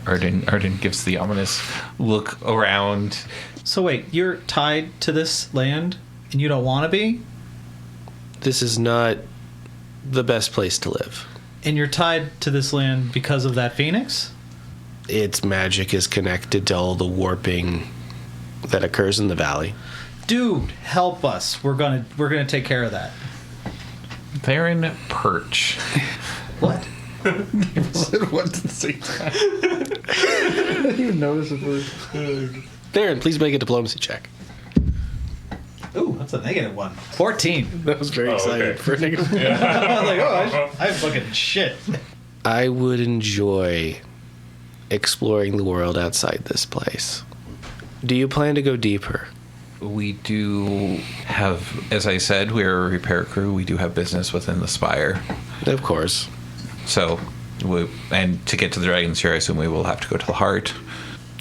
[SPEAKER 2] Arden gives the ominous look around.
[SPEAKER 3] So wait, you're tied to this land and you don't want to be?
[SPEAKER 1] This is not the best place to live.
[SPEAKER 3] And you're tied to this land because of that phoenix?
[SPEAKER 1] Its magic is connected to all the warping that occurs in the valley.
[SPEAKER 3] Dude, help us. We're gonna take care of that.
[SPEAKER 2] They're in perch.
[SPEAKER 3] What?
[SPEAKER 4] What at the same time? I didn't even notice it first.
[SPEAKER 1] Darren, please make a diplomacy check.
[SPEAKER 3] Ooh, that's a -1. 14.
[SPEAKER 1] That was very exciting
[SPEAKER 5] okay.
[SPEAKER 1] for a negative.
[SPEAKER 3] I was like, oh, I'm fucking shit.
[SPEAKER 1] I would enjoy exploring the world outside this place. Do you plan to go deeper?
[SPEAKER 2] We do have, as I said, we're a repair crew. We do have business within the spire.
[SPEAKER 1] Of course.
[SPEAKER 2] So, and to get to the dragons here, I assume we will have to go to the heart.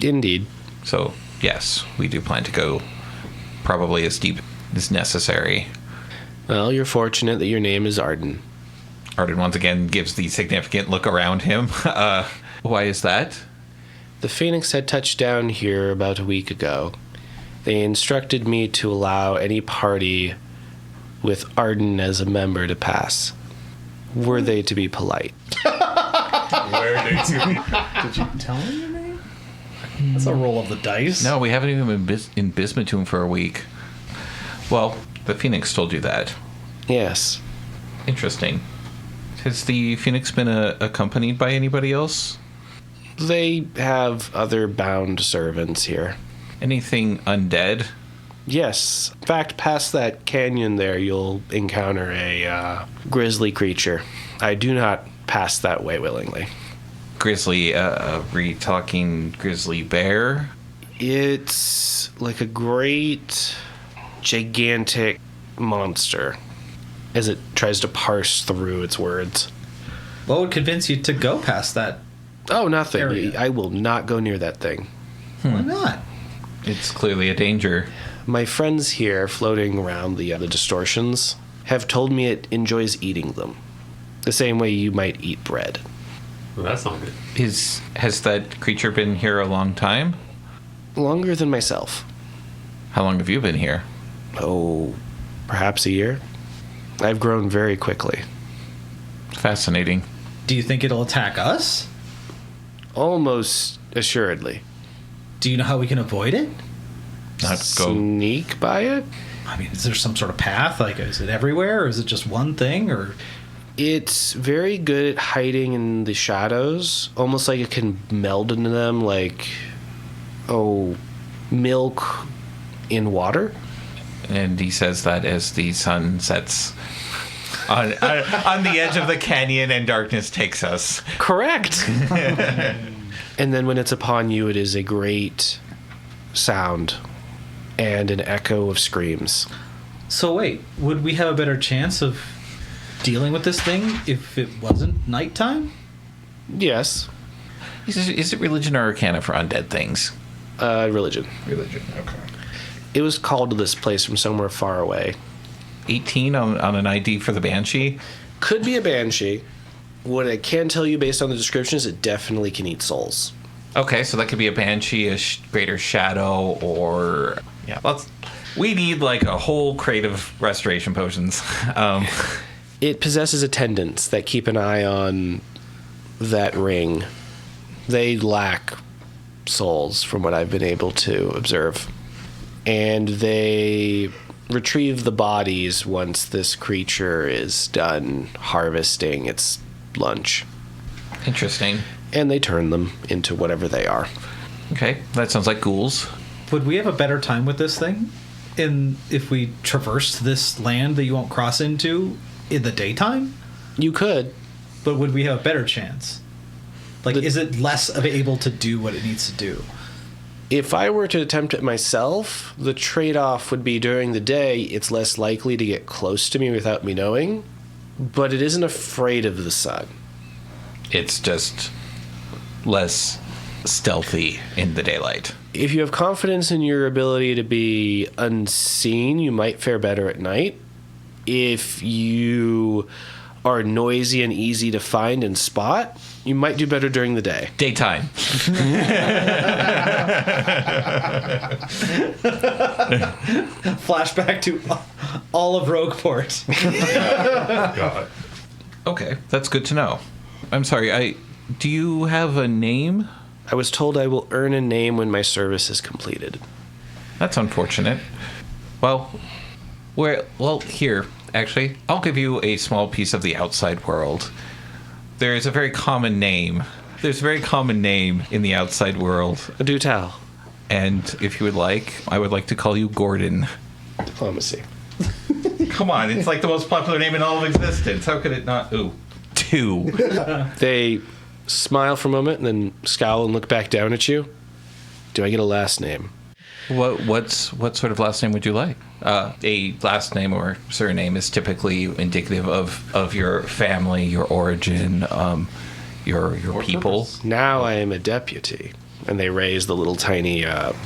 [SPEAKER 1] Indeed.
[SPEAKER 2] So, yes, we do plan to go probably as deep as necessary.
[SPEAKER 1] Well, you're fortunate that your name is Arden.
[SPEAKER 2] Arden once again gives the significant look around him. Why is that?
[SPEAKER 1] The Phoenix had touched down here about a week ago. They instructed me to allow any party with Arden as a member to pass. Were they to be polite?
[SPEAKER 5] Where are they to?
[SPEAKER 3] Did you tell me your name? That's a roll of the dice.
[SPEAKER 2] No, we haven't even been in Bismutoon for a week. Well, the Phoenix told you that.
[SPEAKER 1] Yes.
[SPEAKER 2] Interesting. Has the Phoenix been accompanied by anybody else?
[SPEAKER 1] They have other bound servants here.
[SPEAKER 2] Anything undead?
[SPEAKER 1] Yes. In fact, past that canyon there, you'll encounter a grizzly creature. I do not pass that way willingly.
[SPEAKER 2] Grizzly, are we talking grizzly bear?
[SPEAKER 1] It's like a great, gigantic monster as it tries to parse through its words.
[SPEAKER 3] What would convince you to go past that?
[SPEAKER 1] Oh, nothing.
[SPEAKER 3] Area.
[SPEAKER 1] I will not go near that thing.
[SPEAKER 3] Why not?
[SPEAKER 2] It's clearly a danger.
[SPEAKER 1] My friends here, floating around the distortions, have told me it enjoys eating them. The same way you might eat bread.
[SPEAKER 5] Well, that's not good.
[SPEAKER 2] Has that creature been here a long time?
[SPEAKER 1] Longer than myself.
[SPEAKER 2] How long have you been here?
[SPEAKER 1] Oh, perhaps a year. I've grown very quickly.
[SPEAKER 2] Fascinating.
[SPEAKER 3] Do you think it'll attack us?
[SPEAKER 1] Almost assuredly.
[SPEAKER 3] Do you know how we can avoid it?
[SPEAKER 2] Not go.
[SPEAKER 1] Sneak by it?
[SPEAKER 3] I mean, is there some sort of path? Like, is it everywhere, or is it just one thing, or...
[SPEAKER 1] It's very good at hiding in the shadows, almost like it can meld into them like, milk in water.
[SPEAKER 2] And he says that as the sun sets on the edge of the canyon and darkness takes us.
[SPEAKER 1] Correct. And then when it's upon you, it is a great sound and an echo of screams.
[SPEAKER 3] So wait, would we have a better chance of dealing with this thing if it wasn't nighttime?
[SPEAKER 1] Yes.
[SPEAKER 2] Is it religion or arcana for undead things?
[SPEAKER 1] Religion.
[SPEAKER 2] Religion, okay.
[SPEAKER 1] It was called to this place from somewhere far away.
[SPEAKER 2] 18 on an ID for the Banshee?
[SPEAKER 1] Could be a banshee. What I can tell you based on the description is it definitely can eat souls.
[SPEAKER 2] Okay, so that could be a Banshee, a greater shadow, or... Yeah, we need like a whole crate of restoration potions.
[SPEAKER 1] It possesses attendants that keep an eye on that ring. They lack souls, from what I've been able to observe. And they retrieve the bodies once this creature is done harvesting its lunch.
[SPEAKER 2] Interesting.
[SPEAKER 1] And they turn them into whatever they are.
[SPEAKER 2] Okay, that sounds like ghouls.
[SPEAKER 3] Would we have a better time with this thing if we traversed this land that you won't cross into in the daytime?
[SPEAKER 1] You could.
[SPEAKER 3] But would we have a better chance? Like, is it less of able to do what it needs to do?
[SPEAKER 1] If I were to attempt it myself, the trade-off would be during the day, it's less likely to get close to me without me knowing, but it isn't afraid of the sun.
[SPEAKER 2] It's just less stealthy in the daylight.
[SPEAKER 1] If you have confidence in your ability to be unseen, you might fare better at night. If you are noisy and easy to find and spot, you might do better during the day.
[SPEAKER 2] Daytime.
[SPEAKER 3] Flashback to all of Rogueport.
[SPEAKER 5] God.
[SPEAKER 2] Okay, that's good to know. I'm sorry, do you have a name?
[SPEAKER 1] I was told I will earn a name when my service is completed.
[SPEAKER 2] That's unfortunate. Well, here, actually, I'll give you a small piece of the outside world. There is a very common name. There's a very common name in the outside world.
[SPEAKER 1] Do tell.
[SPEAKER 2] And if you would like, I would like to call you Gordon.
[SPEAKER 1] Diplomacy.
[SPEAKER 2] Come on, it's like the most popular name in all of existence. How could it not? Ooh. 2.
[SPEAKER 1] They smile for a moment and then scowl and look back down at you. Do I get a last name?
[SPEAKER 2] What sort of last name would you like? A last name or surname is typically indicative of your family, your origin, your people.
[SPEAKER 1] Now I am a deputy. And they raise the little tiny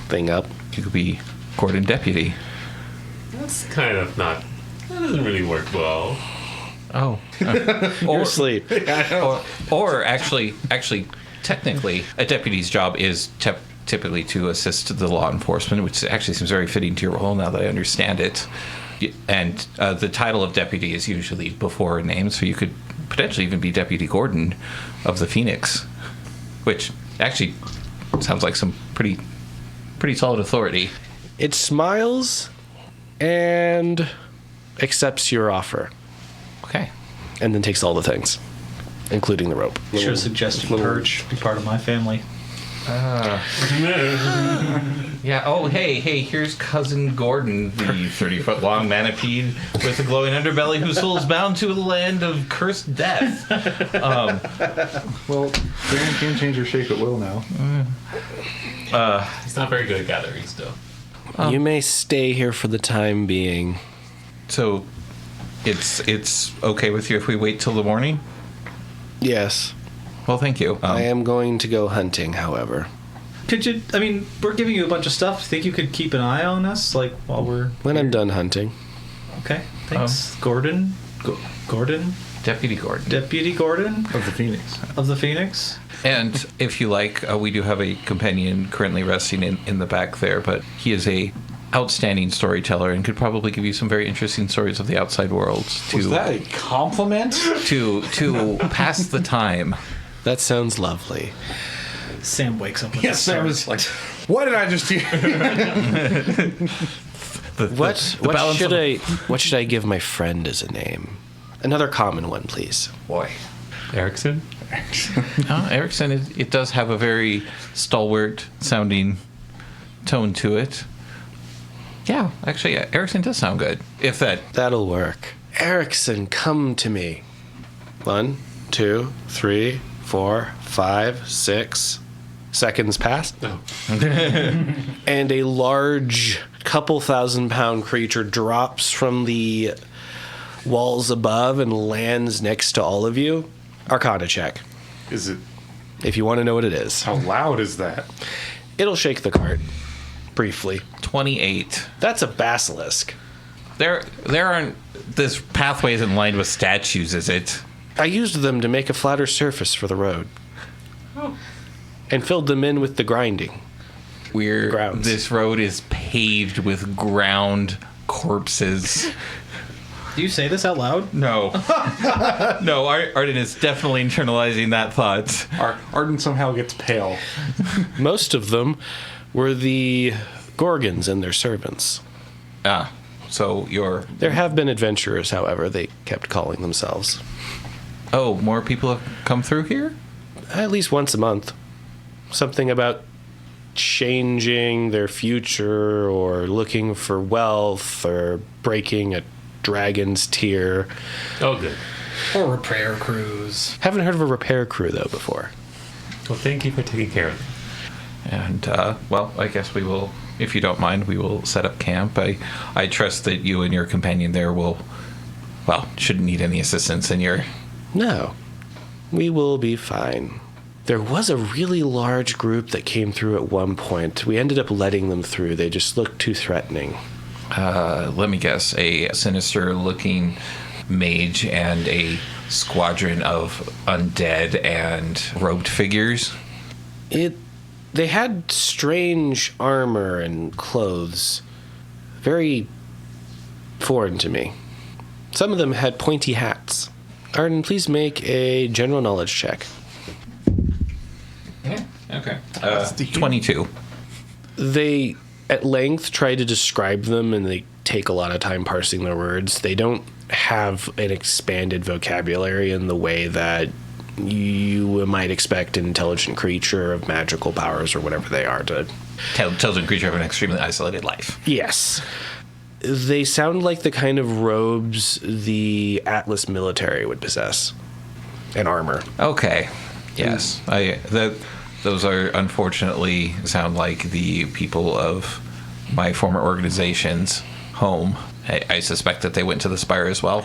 [SPEAKER 1] thing up.
[SPEAKER 2] You could be Gordon Deputy.
[SPEAKER 5] That's kind of not... That doesn't really work well.
[SPEAKER 2] Oh.
[SPEAKER 1] Or asleep.
[SPEAKER 2] or actually, technically, a deputy's job is typically to assist the law enforcement, which actually seems very fitting to your role now that I understand it. And the title of deputy is usually before a name, so you could potentially even be Deputy Gordon of the Phoenix, which actually sounds like some pretty solid authority.
[SPEAKER 1] It smiles and accepts your offer.
[SPEAKER 2] Okay.
[SPEAKER 1] And then takes all the things, including the rope.
[SPEAKER 3] Should have suggested Purge be part of my family.
[SPEAKER 2] Yeah. Oh, hey, here's Cousin Gordon, the 30-foot-long manipede with a glowing underbelly whose soul is bound to a land of cursed death.
[SPEAKER 4] Well, Baron can change her shape at will now.
[SPEAKER 5] He's not very good at gathering stuff.
[SPEAKER 1] You may stay here for the time being.
[SPEAKER 2] So, it's okay with you if we wait till the morning?
[SPEAKER 1] Yes.
[SPEAKER 2] Well, thank you.
[SPEAKER 1] I am going to go hunting, however.
[SPEAKER 3] Could you, I mean, we're giving you a bunch of stuff. Think you could keep an eye on us, like, while we're...
[SPEAKER 1] When I'm done hunting.
[SPEAKER 3] Okay, thanks. Gordon? Gordon?
[SPEAKER 2] Deputy Gordon.
[SPEAKER 3] Deputy Gordon
[SPEAKER 4] Of the Phoenix.
[SPEAKER 3] of the Phoenix.
[SPEAKER 2] And if you like, we do have a companion currently resting in the back there, but he is a outstanding storyteller and could probably give you some very interesting stories of the outside world
[SPEAKER 4] Was that a compliment?
[SPEAKER 2] to pass the time.
[SPEAKER 1] That sounds lovely.
[SPEAKER 3] Sam wakes up with
[SPEAKER 4] Yes, Sam is like, what did I just hear?
[SPEAKER 1] What
[SPEAKER 2] balance
[SPEAKER 1] what should I give my friend as a name? Another common one, please.
[SPEAKER 2] Boy.
[SPEAKER 5] Erickson?
[SPEAKER 2] Erickson, it does have a very stalwart sounding tone to it. Yeah, actually, yeah, Erickson does sound good. If that.
[SPEAKER 1] That'll work. Erickson, come to me. 1, 2, 3, 4, 5, 6 seconds pass.
[SPEAKER 5] No.
[SPEAKER 1] And a large, couple 1,000-pound creature drops from the walls above and lands next to all of you. Arcana check,
[SPEAKER 4] Is it,
[SPEAKER 1] if you want to know what it is.
[SPEAKER 4] how loud is that?
[SPEAKER 1] It'll shake the cart, briefly.
[SPEAKER 2] 28.
[SPEAKER 1] That's a basilisk.
[SPEAKER 2] There aren't. This pathway isn't lined with statues, is it?
[SPEAKER 1] I used them to make a flatter surface for the road. And filled them in with the grinding. Grounds.
[SPEAKER 2] This road is paved with ground corpses.
[SPEAKER 3] Do you say this out loud?
[SPEAKER 2] No. No, Arden is definitely internalizing that thought.
[SPEAKER 4] Arden somehow gets pale.
[SPEAKER 1] Most of them were the Gorgons and their servants.
[SPEAKER 2] So you're.
[SPEAKER 1] There have been adventurers, however, they kept calling themselves.
[SPEAKER 2] Oh, more people have come through here?
[SPEAKER 1] At least once a month. Something about changing their future or looking for wealth or breaking a dragon's tear.
[SPEAKER 5] Oh, good.
[SPEAKER 3] Or repair crews.
[SPEAKER 1] Haven't heard of a repair crew, though, before.
[SPEAKER 5] Well, thank you for taking care of it.
[SPEAKER 2] And, well, I guess we will, if you don't mind, we will set up camp. I trust that you and your companion there will, well, shouldn't need any assistance in your...
[SPEAKER 1] No, we will be fine. There was a really large group that came through at one point. We ended up letting them through. They just looked too threatening.
[SPEAKER 2] Let me guess, a sinister-looking mage and a squadron of undead and robed figures?
[SPEAKER 1] They had strange armor and clothes. Very foreign to me. Some of them had pointy hats. Arden, please make a general knowledge check.
[SPEAKER 2] Okay. 22.
[SPEAKER 1] They, at length, try to describe them, and they take a lot of time parsing their words. They don't have an expanded vocabulary in the way that you might expect an intelligent creature of magical powers or whatever they are to...
[SPEAKER 2] Intelligent creature of an extremely isolated life.
[SPEAKER 1] Yes. They sound like the kind of robes the Atlas military would possess. And armor.
[SPEAKER 2] Okay. Yes. Those are unfortunately sound like the people of my former organization's home. I suspect that they went to the Spire as well.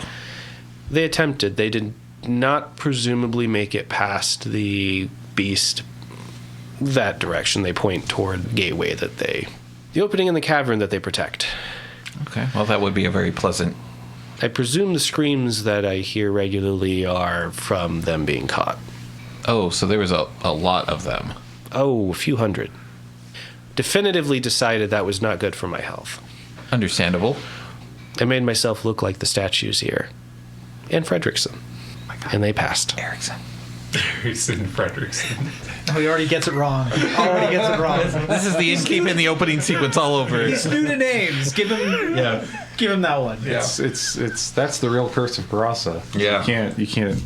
[SPEAKER 1] They attempted. They did not presumably make it past the beast that direction. They point toward the gateway the opening in the cavern that they protect.
[SPEAKER 2] Okay. Well, that would be a very pleasant...
[SPEAKER 1] I presume the screams that I hear regularly are from them being caught.
[SPEAKER 2] Oh, so there was a lot of them.
[SPEAKER 1] Oh, a few hundred. Definitively decided that was not good for my health.
[SPEAKER 2] Understandable.
[SPEAKER 1] I made myself look like the statues here. And Fredrickson. And they passed.
[SPEAKER 2] Erickson.
[SPEAKER 5] Erickson Fredrickson.
[SPEAKER 3] Oh, he already gets it wrong. Already gets it wrong.
[SPEAKER 2] This is the innkeep in the opening sequence all over.
[SPEAKER 3] He's new to names. Give him that one.
[SPEAKER 4] Yeah. It's that's the real curse of Coeurasa.
[SPEAKER 2] Yeah.
[SPEAKER 4] You can't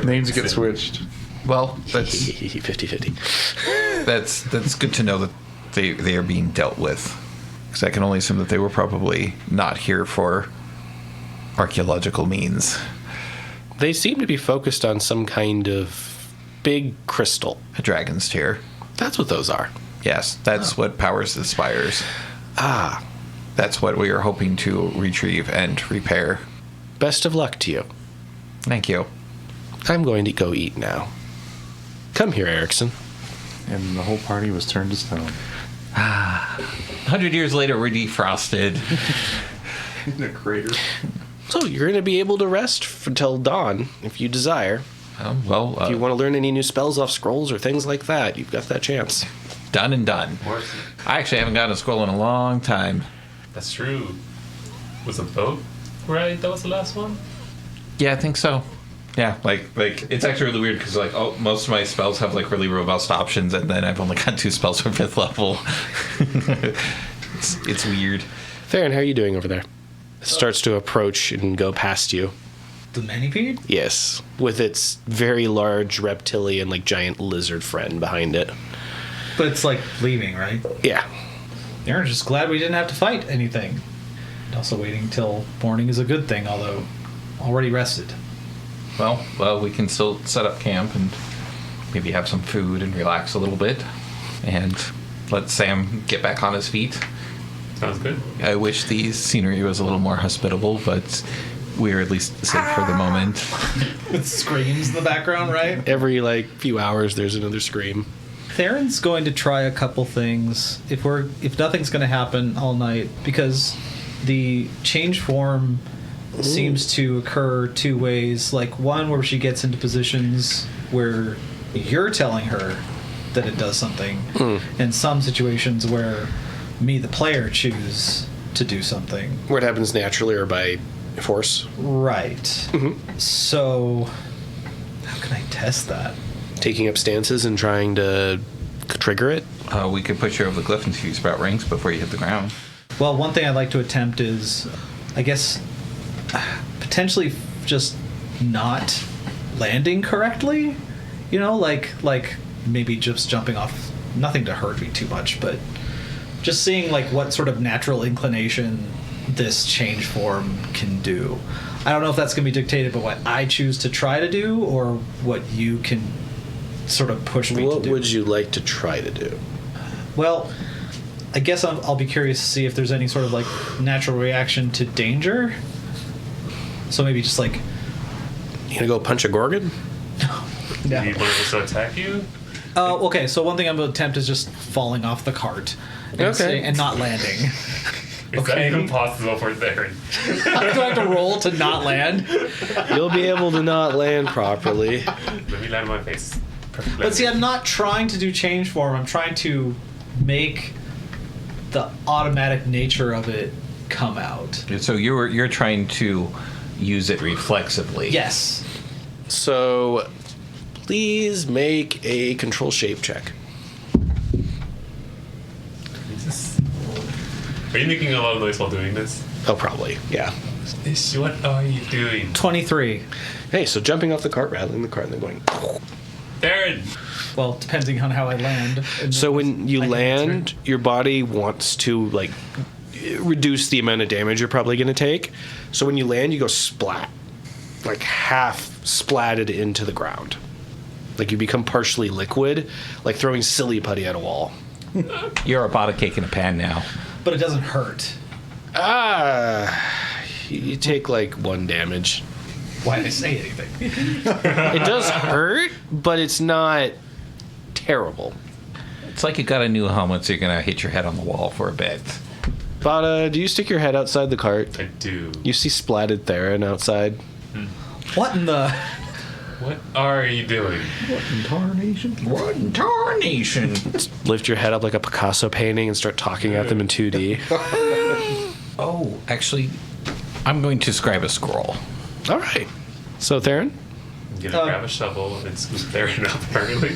[SPEAKER 4] names get switched.
[SPEAKER 2] Well, that's
[SPEAKER 1] 50-50.
[SPEAKER 2] that's good to know that they are being dealt with. Because I can only assume that they were probably not here for archaeological means.
[SPEAKER 1] They seem to be focused on some kind of big crystal.
[SPEAKER 2] A dragon's tear.
[SPEAKER 1] That's what those are.
[SPEAKER 2] Yes, that's what powers the spires.
[SPEAKER 1] Ah.
[SPEAKER 2] That's what we are hoping to retrieve and repair.
[SPEAKER 1] Best of luck to you.
[SPEAKER 2] Thank you.
[SPEAKER 1] I'm going to go eat now. Come here, Erickson.
[SPEAKER 4] And the whole party was turned to stone.
[SPEAKER 2] 100 years later, we're defrosted.
[SPEAKER 4] In a crater.
[SPEAKER 1] So you're going to be able to rest until dawn if you desire.
[SPEAKER 2] Well,
[SPEAKER 1] If you want to learn any new spells off scrolls or things like that, you've got that chance.
[SPEAKER 2] done and done. I actually haven't gotten a scroll in a long time.
[SPEAKER 5] That's true. Was a boat right? That was the last one?
[SPEAKER 2] Yeah, I think so. Yeah, like it's actually really weird because like most of my spells have like really robust options, and then I've only got 2 spells for 5th level. it's weird.
[SPEAKER 1] Theron, how are you doing over there? It starts to approach and go past you.
[SPEAKER 3] The manipede?
[SPEAKER 1] Yes, with its very large reptilian, like giant lizard friend behind it.
[SPEAKER 3] But it's like leaving, right?
[SPEAKER 1] Yeah.
[SPEAKER 3] Aaron's just glad we didn't have to fight anything. And also waiting till morning is a good thing, although already rested.
[SPEAKER 2] Well, we can still set up camp and maybe have some food and relax a little bit, and let Sam get back on his feet.
[SPEAKER 5] Sounds good.
[SPEAKER 2] I wish the scenery was a little more hospitable, but we're at least safe for the moment.
[SPEAKER 3] With screams in the background, right?
[SPEAKER 1] Every like few hours, there's another scream.
[SPEAKER 3] Theron's going to try a couple things if nothing's going to happen all night, because the change form seems to occur 2 ways. Like one where she gets into positions where you're telling her that it does something, and some situations where me, the player, choose to do something.
[SPEAKER 1] Where it happens naturally or by force.
[SPEAKER 3] Right. So how can I test that?
[SPEAKER 1] Taking up stances and trying to trigger it.
[SPEAKER 2] We could put you over the cliff and see you sprout rings before you hit the ground.
[SPEAKER 3] Well, one thing I'd like to attempt is, I guess, potentially just not landing correctly. You know, like maybe just jumping off, nothing to hurt me too much, but just seeing like what sort of natural inclination this change form can do. I don't know if that's going to be dictated by what I choose to try to do or what you can sort of push me to do.
[SPEAKER 1] What would you like to try to do?
[SPEAKER 3] Well, I guess I'll be curious to see if there's any sort of like natural reaction to danger. So maybe just like...
[SPEAKER 1] You gonna go punch a gorgon?
[SPEAKER 5] You need one of us to attack you?
[SPEAKER 3] Okay, so one thing I'm going to attempt is just falling off the cart. And
[SPEAKER 1] Okay.
[SPEAKER 3] and not landing.
[SPEAKER 5] Is that even possible for Theron?
[SPEAKER 3] Do I have to roll to not land?
[SPEAKER 1] You'll be able to not land properly.
[SPEAKER 5] Let me land on my face. Perfect
[SPEAKER 3] But see,
[SPEAKER 5] landing.
[SPEAKER 3] I'm not trying to do change form. I'm trying to make the automatic nature of it come out.
[SPEAKER 2] So you're trying to use it reflexively.
[SPEAKER 3] Yes.
[SPEAKER 1] So, please make a control shape check.
[SPEAKER 5] Jesus. Are you making a lot of noise while doing this?
[SPEAKER 1] Oh, probably. Yeah.
[SPEAKER 5] Ish, what are you doing?
[SPEAKER 3] 23.
[SPEAKER 1] Hey, so jumping off the cart, rattling the cart, and then going.
[SPEAKER 5] Theron!
[SPEAKER 3] Well, depending on how I land. And
[SPEAKER 1] So when you
[SPEAKER 3] I think
[SPEAKER 1] land, your body wants to like reduce the amount of damage you're probably going to take. So when you land, you go splat, like half splatted into the ground. Like you become partially liquid, like throwing silly putty at a wall.
[SPEAKER 2] You're a pot of cake in a pan now.
[SPEAKER 3] But it doesn't hurt.
[SPEAKER 1] You take like 1 damage.
[SPEAKER 3] Why did I say anything?
[SPEAKER 1] It does hurt, but it's not terrible.
[SPEAKER 2] It's like you got a new helmet, so you're gonna hit your head on the wall for a bit.
[SPEAKER 1] Bada, do you stick your head outside the cart?
[SPEAKER 5] I do.
[SPEAKER 1] You see splatted Theron outside.
[SPEAKER 3] What in the...
[SPEAKER 5] What are you doing?
[SPEAKER 2] What in tarnation?
[SPEAKER 1] Lift your head up like a Picasso painting and start talking at them in 2D.
[SPEAKER 2] Oh, actually, I'm going to scribe a scroll.
[SPEAKER 1] All right. So, Theron?
[SPEAKER 5] I'm gonna grab a shovel and scoop Theron up, apparently.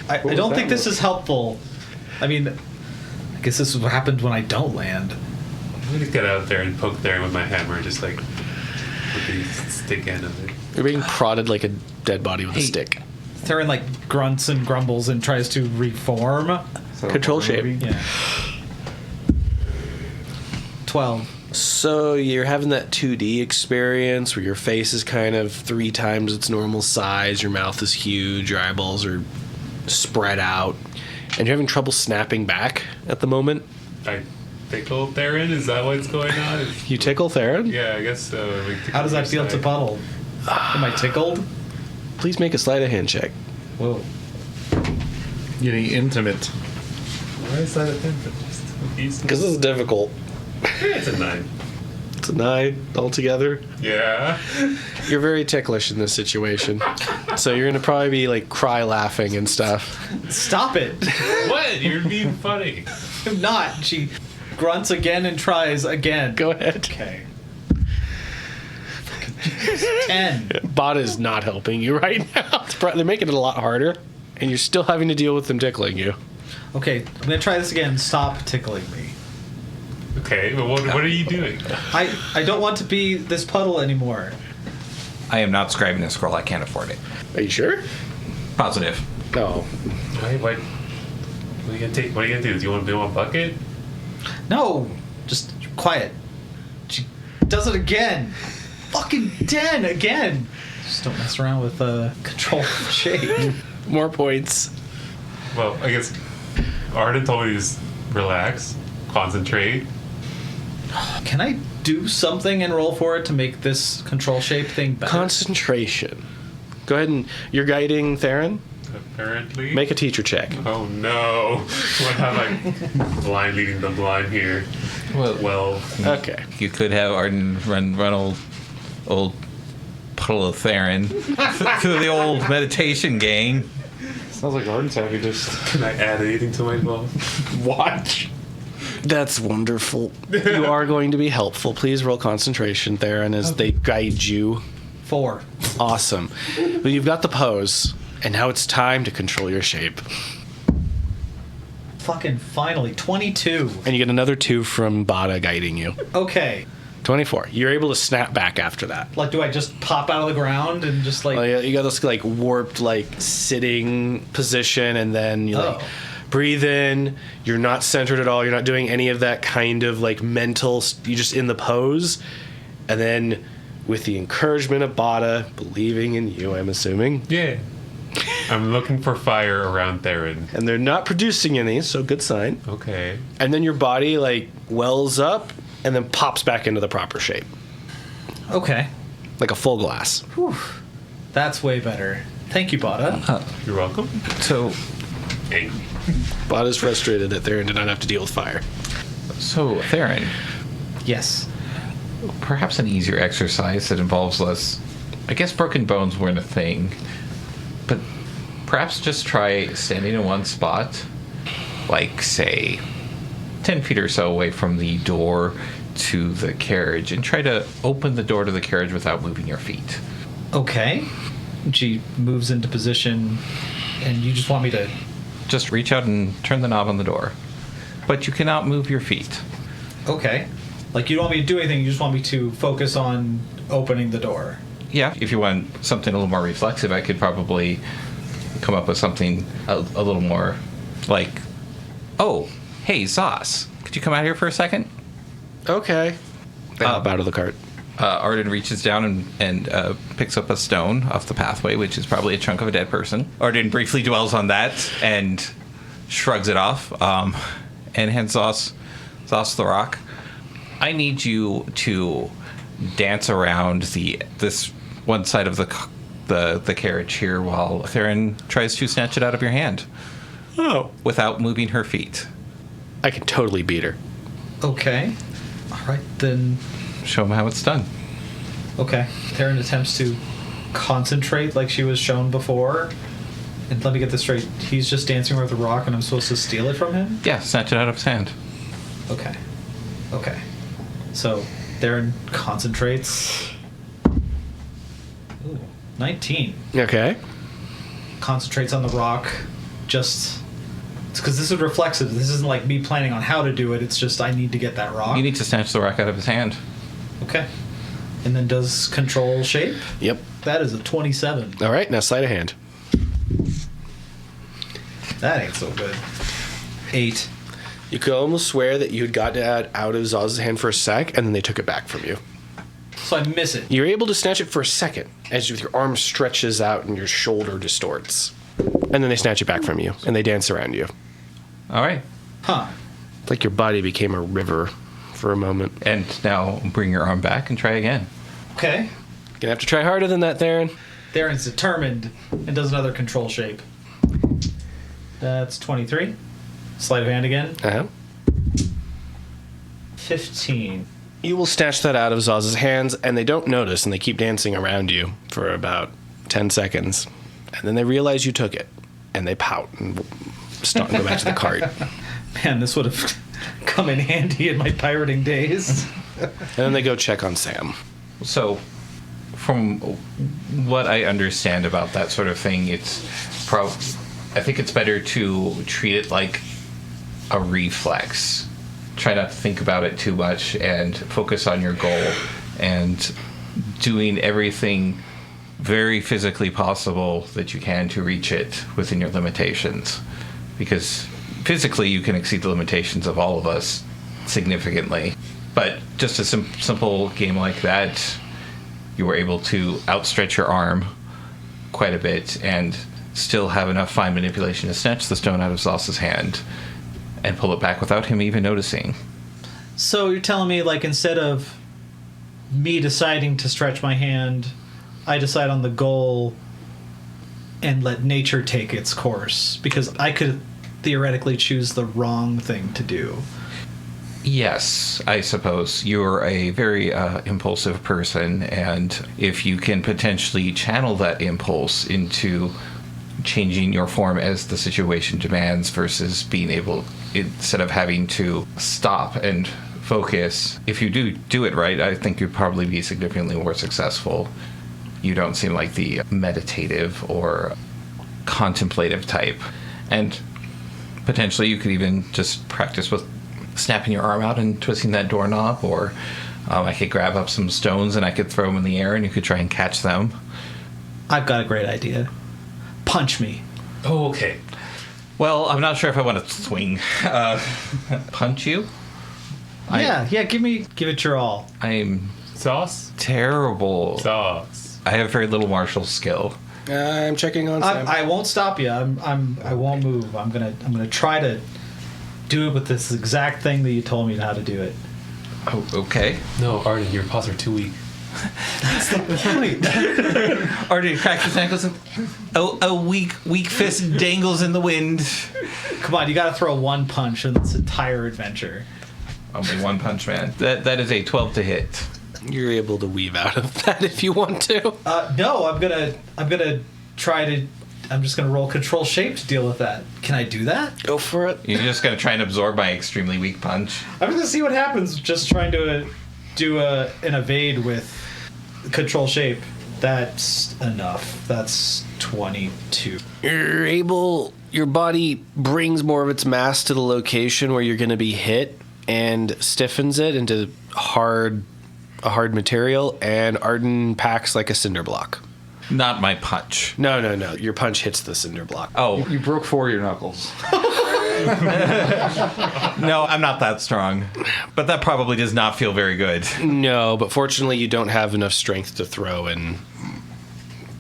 [SPEAKER 3] I don't think this is helpful. I mean, I guess this is what happens when I don't land.
[SPEAKER 5] I'm gonna get out there and poke Theron with my hammer, just like with the stick end of it.
[SPEAKER 1] You're being prodded like a dead body with a stick.
[SPEAKER 3] Theron like grunts and grumbles and tries to reform.
[SPEAKER 1] Control shape.
[SPEAKER 3] Yeah. 12.
[SPEAKER 1] So you're having that 2D experience where your face is kind of 3 times its normal size, your mouth is huge, your eyeballs are spread out, and you're having trouble snapping back at the moment.
[SPEAKER 5] I tickle Theron? Is that what's going on?
[SPEAKER 1] You tickle Theron?
[SPEAKER 5] Yeah, I guess so. Like,
[SPEAKER 3] How does that feel to Puddle? Am I tickled?
[SPEAKER 1] Please make a sleight of hand check.
[SPEAKER 3] Whoa.
[SPEAKER 4] Getting intimate.
[SPEAKER 5] Why is that a 10?
[SPEAKER 1] Because this is difficult.
[SPEAKER 5] It's a 9.
[SPEAKER 1] It's a 9 altogether.
[SPEAKER 5] Yeah.
[SPEAKER 1] You're very ticklish in this situation. So you're going to probably be like cry laughing and stuff.
[SPEAKER 3] Stop it.
[SPEAKER 5] What? You're being funny.
[SPEAKER 3] I'm not. She grunts again and tries again.
[SPEAKER 1] Go ahead.
[SPEAKER 3] Okay. 10.
[SPEAKER 1] Bot is not helping you right now. They're making it a lot harder, and you're still having to deal with them tickling you.
[SPEAKER 3] Okay, I'm going to try this again. Stop tickling me.
[SPEAKER 5] Okay, but what are you doing?
[SPEAKER 3] I don't want to be this puddle anymore.
[SPEAKER 2] I am not scribing this scroll. I can't afford it.
[SPEAKER 1] Are you sure?
[SPEAKER 2] Positive.
[SPEAKER 1] No.
[SPEAKER 5] What are you gonna take? What are you gonna do? Do you want to do a bucket?
[SPEAKER 3] No, just quiet. She does it again. Fucking 10 again. Just don't mess around with control shape.
[SPEAKER 1] More points.
[SPEAKER 5] Well, I guess Arden told me to just relax, concentrate.
[SPEAKER 3] Can I do something and roll for it to make this control shape thing better?
[SPEAKER 1] Concentration. Go ahead and you're guiding Theron.
[SPEAKER 5] Apparently.
[SPEAKER 1] Make a teacher check.
[SPEAKER 5] Oh no! What have I blind leading the blind here? Well,
[SPEAKER 1] Okay.
[SPEAKER 2] You could have Arden run old puddle of Theron through the old meditation gang.
[SPEAKER 4] Sounds like Arden's happy just
[SPEAKER 5] can I add anything to my bow?
[SPEAKER 4] watch.
[SPEAKER 1] That's wonderful. You are going to be helpful. Please roll concentration, Theron, as they guide you.
[SPEAKER 3] 4.
[SPEAKER 1] Awesome. Well, you've got the pose, and now it's time to control your shape.
[SPEAKER 3] Fucking finally, 22.
[SPEAKER 1] And you get another 2 from Bada guiding you.
[SPEAKER 3] Okay.
[SPEAKER 1] 24. You're able to snap back after that.
[SPEAKER 3] Like, do I just pop out of the ground and just like...
[SPEAKER 1] Oh, yeah, you got this like warped like sitting position, and then you like breathe in. You're not centered at all. You're not doing any of that kind of like mental. You're just in the pose, and then with the encouragement of Bada, believing in you, I'm assuming.
[SPEAKER 5] Yeah. I'm looking for fire around Theron.
[SPEAKER 1] And they're not producing any, so good sign.
[SPEAKER 5] Okay.
[SPEAKER 1] And then your body like wells up and then pops back into the proper shape,
[SPEAKER 3] Okay.
[SPEAKER 1] like a full glass.
[SPEAKER 3] Whew. That's way better. Thank you, Bada.
[SPEAKER 5] You're welcome.
[SPEAKER 2] So,
[SPEAKER 5] Hey.
[SPEAKER 1] Bada's frustrated that Theron did not have to deal with fire.
[SPEAKER 2] Theron,
[SPEAKER 3] Yes.
[SPEAKER 2] perhaps an easier exercise that involves less. I guess broken bones weren't a thing, but perhaps just try standing in one spot, like say 10 feet or so away from the door to the carriage, and try to open the door to the carriage without moving your feet.
[SPEAKER 3] Okay. She moves into position, and you just want me to...
[SPEAKER 2] Just reach out and turn the knob on the door, but you cannot move your feet.
[SPEAKER 3] Okay. Like, you don't want me to do anything, you just want me to focus on opening the door.
[SPEAKER 2] Yeah, if you want something a little more reflexive, I could probably come up with something a little more like, oh, hey, Zos, could you come out here for a second?
[SPEAKER 1] Okay. Out of the cart.
[SPEAKER 2] Arden reaches down and picks up a stone off the pathway, which is probably a chunk of a dead person. Arden briefly dwells on that and shrugs it off, and hands Zos the rock. I need you to dance around this one side of the carriage here while Theron tries to snatch it out of your hand.
[SPEAKER 1] Oh.
[SPEAKER 2] Without moving her feet.
[SPEAKER 1] I can totally beat her.
[SPEAKER 3] Okay. All right, then...
[SPEAKER 2] Show him how it's done.
[SPEAKER 3] Okay. Theron attempts to concentrate like she was shown before. And let me get this straight. He's just dancing with the rock and I'm supposed to steal it from him?
[SPEAKER 2] Yeah, snatch it out of his hand.
[SPEAKER 3] Okay. Okay. So, Theron concentrates. Ooh, 19.
[SPEAKER 1] Okay.
[SPEAKER 3] Concentrates on the rock. Just... It's because this is reflexive. This isn't like me planning on how to do it. It's just I need to get that rock.
[SPEAKER 2] You need to snatch the rock out of his hand.
[SPEAKER 3] Okay. And then does control shape?
[SPEAKER 1] Yep.
[SPEAKER 3] That is a 27.
[SPEAKER 1] All right, now sleight of hand.
[SPEAKER 3] That ain't so good. 8.
[SPEAKER 1] You could almost swear that you had gotten it out of Zaz's hand for a sec, and then they took it back from you.
[SPEAKER 3] So I miss it.
[SPEAKER 1] You're able to snatch it for a second as your arm stretches out and your shoulder distorts. And then they snatch it back from you, and they dance around you.
[SPEAKER 2] All right.
[SPEAKER 3] Huh.
[SPEAKER 1] It's like your body became a river for a moment.
[SPEAKER 2] And now bring your arm back and try again.
[SPEAKER 3] Okay.
[SPEAKER 1] Gonna have to try harder than that, Theron.
[SPEAKER 3] Theron's determined and does another control shape. That's 23. Sleight of hand again. 15.
[SPEAKER 1] You will snatch that out of Zaz's hands, and they don't notice, and they keep dancing around you for about 10 seconds. And then they realize you took it, and they pout and go back to the cart.
[SPEAKER 3] Man, this would have come in handy in my pirating days.
[SPEAKER 1] And then they go check on Sam.
[SPEAKER 2] So, from what I understand about that sort of thing, I think it's better to treat it like a reflex. Try not to think about it too much and focus on your goal and doing everything very physically possible that you can to reach it within your limitations. Because physically you can exceed the limitations of all of us significantly. But just a simple game like that, you were able to outstretch your arm quite a bit and still have enough fine manipulation to snatch the stone out of Zos's hand and pull it back without him even noticing.
[SPEAKER 3] So you're telling me, like, instead of me deciding to stretch my hand, I decide on the goal and let nature take its course? Because I could theoretically choose the wrong thing to do.
[SPEAKER 2] Yes, I suppose. You're a very impulsive person, and if you can potentially channel that impulse into changing your form as the situation demands versus being able, instead of having to stop and focus, if you do it right, I think you'd probably be significantly more successful. You don't seem like the meditative or contemplative type. And potentially you could even just practice with snapping your arm out and twisting that doorknob, or I could grab up some stones and I could throw them in the air and you could try and catch them.
[SPEAKER 3] I've got a great idea. Punch me.
[SPEAKER 5] Oh, okay.
[SPEAKER 2] Well, I'm not sure if I want to swing. Punch you?
[SPEAKER 3] Yeah, give it your all.
[SPEAKER 2] I'm
[SPEAKER 5] Sauce?
[SPEAKER 2] terrible.
[SPEAKER 5] Sauce.
[SPEAKER 2] I have very little martial skill.
[SPEAKER 1] I'm checking on Sam.
[SPEAKER 3] I won't stop you. I won't move. I'm gonna try to do it with this exact thing that you told me how to do it.
[SPEAKER 2] Oh, okay.
[SPEAKER 5] No, Arden, your paws are too weak.
[SPEAKER 2] Arden cracks his ankles and a weak fist dangles in the wind.
[SPEAKER 3] Come on, you gotta throw one punch in this entire adventure.
[SPEAKER 2] Only one punch, man. That is a 12 to hit.
[SPEAKER 1] You're able to weave out of that if you want to.
[SPEAKER 3] No, I'm gonna try to. I'm just gonna roll control shape to deal with that. Can I do that?
[SPEAKER 1] Go for it.
[SPEAKER 2] You're just gonna try and absorb my extremely weak punch.
[SPEAKER 3] I'm gonna see what happens. Just trying to do an evade with control shape. That's enough. That's 22.
[SPEAKER 1] You're able. Your body brings more of its mass to the location where you're going to be hit and stiffens it into a hard material, and Arden packs like a cinder block.
[SPEAKER 2] Not my punch.
[SPEAKER 1] No. Your punch hits the cinder block.
[SPEAKER 2] Oh,
[SPEAKER 4] You broke 4 of your knuckles.
[SPEAKER 2] no, I'm not that strong. But that probably does not feel very good.
[SPEAKER 1] No, but fortunately you don't have enough strength to throw and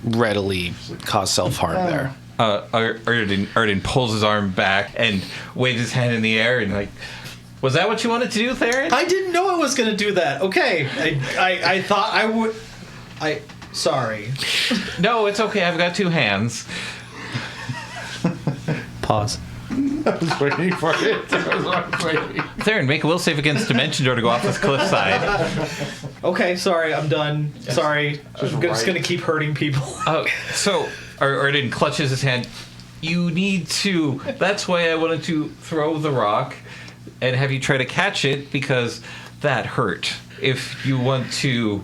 [SPEAKER 1] readily cause self-harm there.
[SPEAKER 2] Arden pulls his arm back and waves his hand in the air and like, was that what you wanted to do, Theron?
[SPEAKER 3] I didn't know I was gonna do that. Okay, I thought I would. Sorry.
[SPEAKER 2] No, it's okay. I've got 2 hands.
[SPEAKER 3] Pause.
[SPEAKER 4] I was waiting for it.
[SPEAKER 2] Theron, make a will save against dimension door to go off this cliffside.
[SPEAKER 3] Okay, sorry, I'm done. Sorry, I'm just gonna keep hurting people.
[SPEAKER 2] So Arden clutches his hand. You need to. That's why I wanted to throw the rock and have you try to catch it, because that hurt. If you want to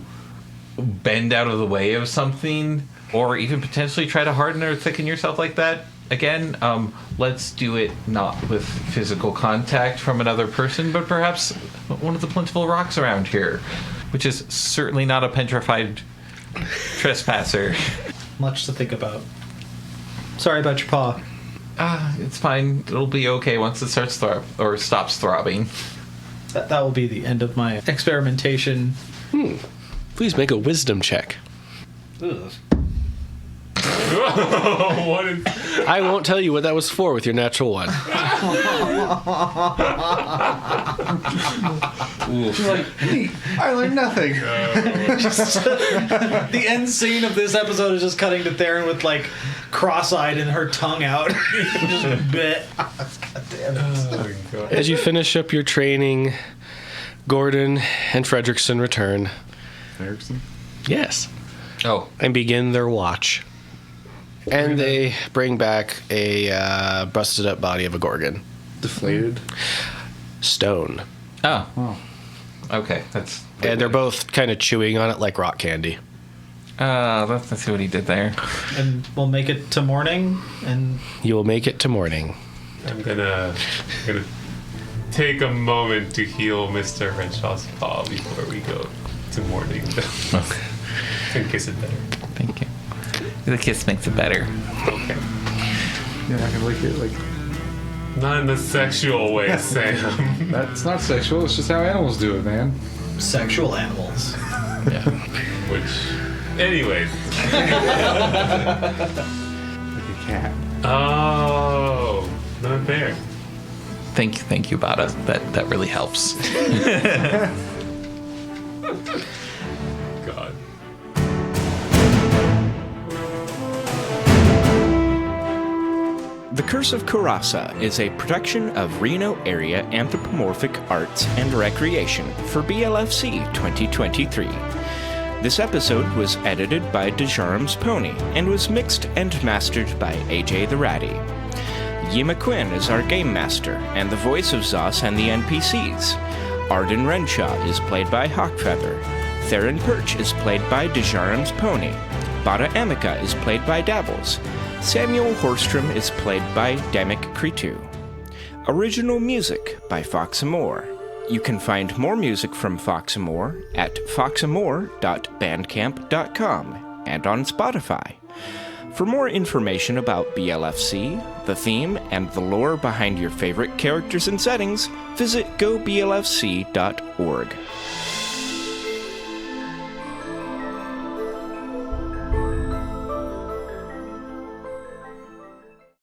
[SPEAKER 2] bend out of the way of something, or even potentially try to harden or thicken yourself like that, again, let's do it not with physical contact from another person, but perhaps one of the plentiful rocks around here, which is certainly not a petrified trespasser.
[SPEAKER 3] Much to think about. Sorry about your paw.
[SPEAKER 2] It's fine. It'll be okay once it starts stops throbbing.
[SPEAKER 3] That will be the end of my experimentation.
[SPEAKER 1] Please make a wisdom check.
[SPEAKER 3] Ugh.
[SPEAKER 5] What is...
[SPEAKER 1] I won't tell you what that was for with your natural one.
[SPEAKER 4] Like, hey, I learned nothing.
[SPEAKER 3] The end scene of this episode is just cutting to Theron with like cross-eyed and her tongue out. Just bit. God damn it.
[SPEAKER 5] Oh, my God.
[SPEAKER 1] As you finish up your training, Gordon and Fredrickson return.
[SPEAKER 4] Erickson?
[SPEAKER 1] Yes.
[SPEAKER 2] Oh,
[SPEAKER 1] And begin their watch. And they bring back a busted up body of a Gorgon.
[SPEAKER 4] Deflated?
[SPEAKER 1] Stone.
[SPEAKER 2] oh, okay. That's
[SPEAKER 1] And they're both kind of chewing on it like rock candy.
[SPEAKER 2] let's see what he did there.
[SPEAKER 3] And we'll make it to morning, and
[SPEAKER 1] You will make it to morning.
[SPEAKER 5] I'm gonna take a moment to heal Mr. Renshaw's paw before we go to morning. In case it's better.
[SPEAKER 2] Thank you. The kiss makes it better.
[SPEAKER 5] Okay.
[SPEAKER 4] You're not gonna lick it like...
[SPEAKER 5] Not in the sexual way, Sam.
[SPEAKER 4] That's not sexual, it's just how animals do it, man.
[SPEAKER 3] sexual animals.
[SPEAKER 2] Yeah.
[SPEAKER 5] Which, anyways.
[SPEAKER 4] Like a cat.
[SPEAKER 5] Oh, not fair.
[SPEAKER 2] Thank you, Bada. That really helps.
[SPEAKER 5] God.
[SPEAKER 6] The Curse of Coeurasa is a production of Reno Area Anthropomorphic Arts and Recreation for BLFC 2023. This episode was edited by Dejarum's Pony and was mixed and mastered by AJ the Ratty. Yima Quinn is our game master and the voice of Zos and the NPCs. Arden Renshaw is played by Hawkfeather. Theron Perch is played by Dejarum's Pony. Bada Amica is played by Dabbles. Samuel Horstrom is played by Damek Kritu. Original music by Foxamore. You can find more music from Foxamore at foxamore.bandcamp.com and on Spotify. For more information about BLFC, the theme, and the lore behind your favorite characters and settings, visit goblfc.org.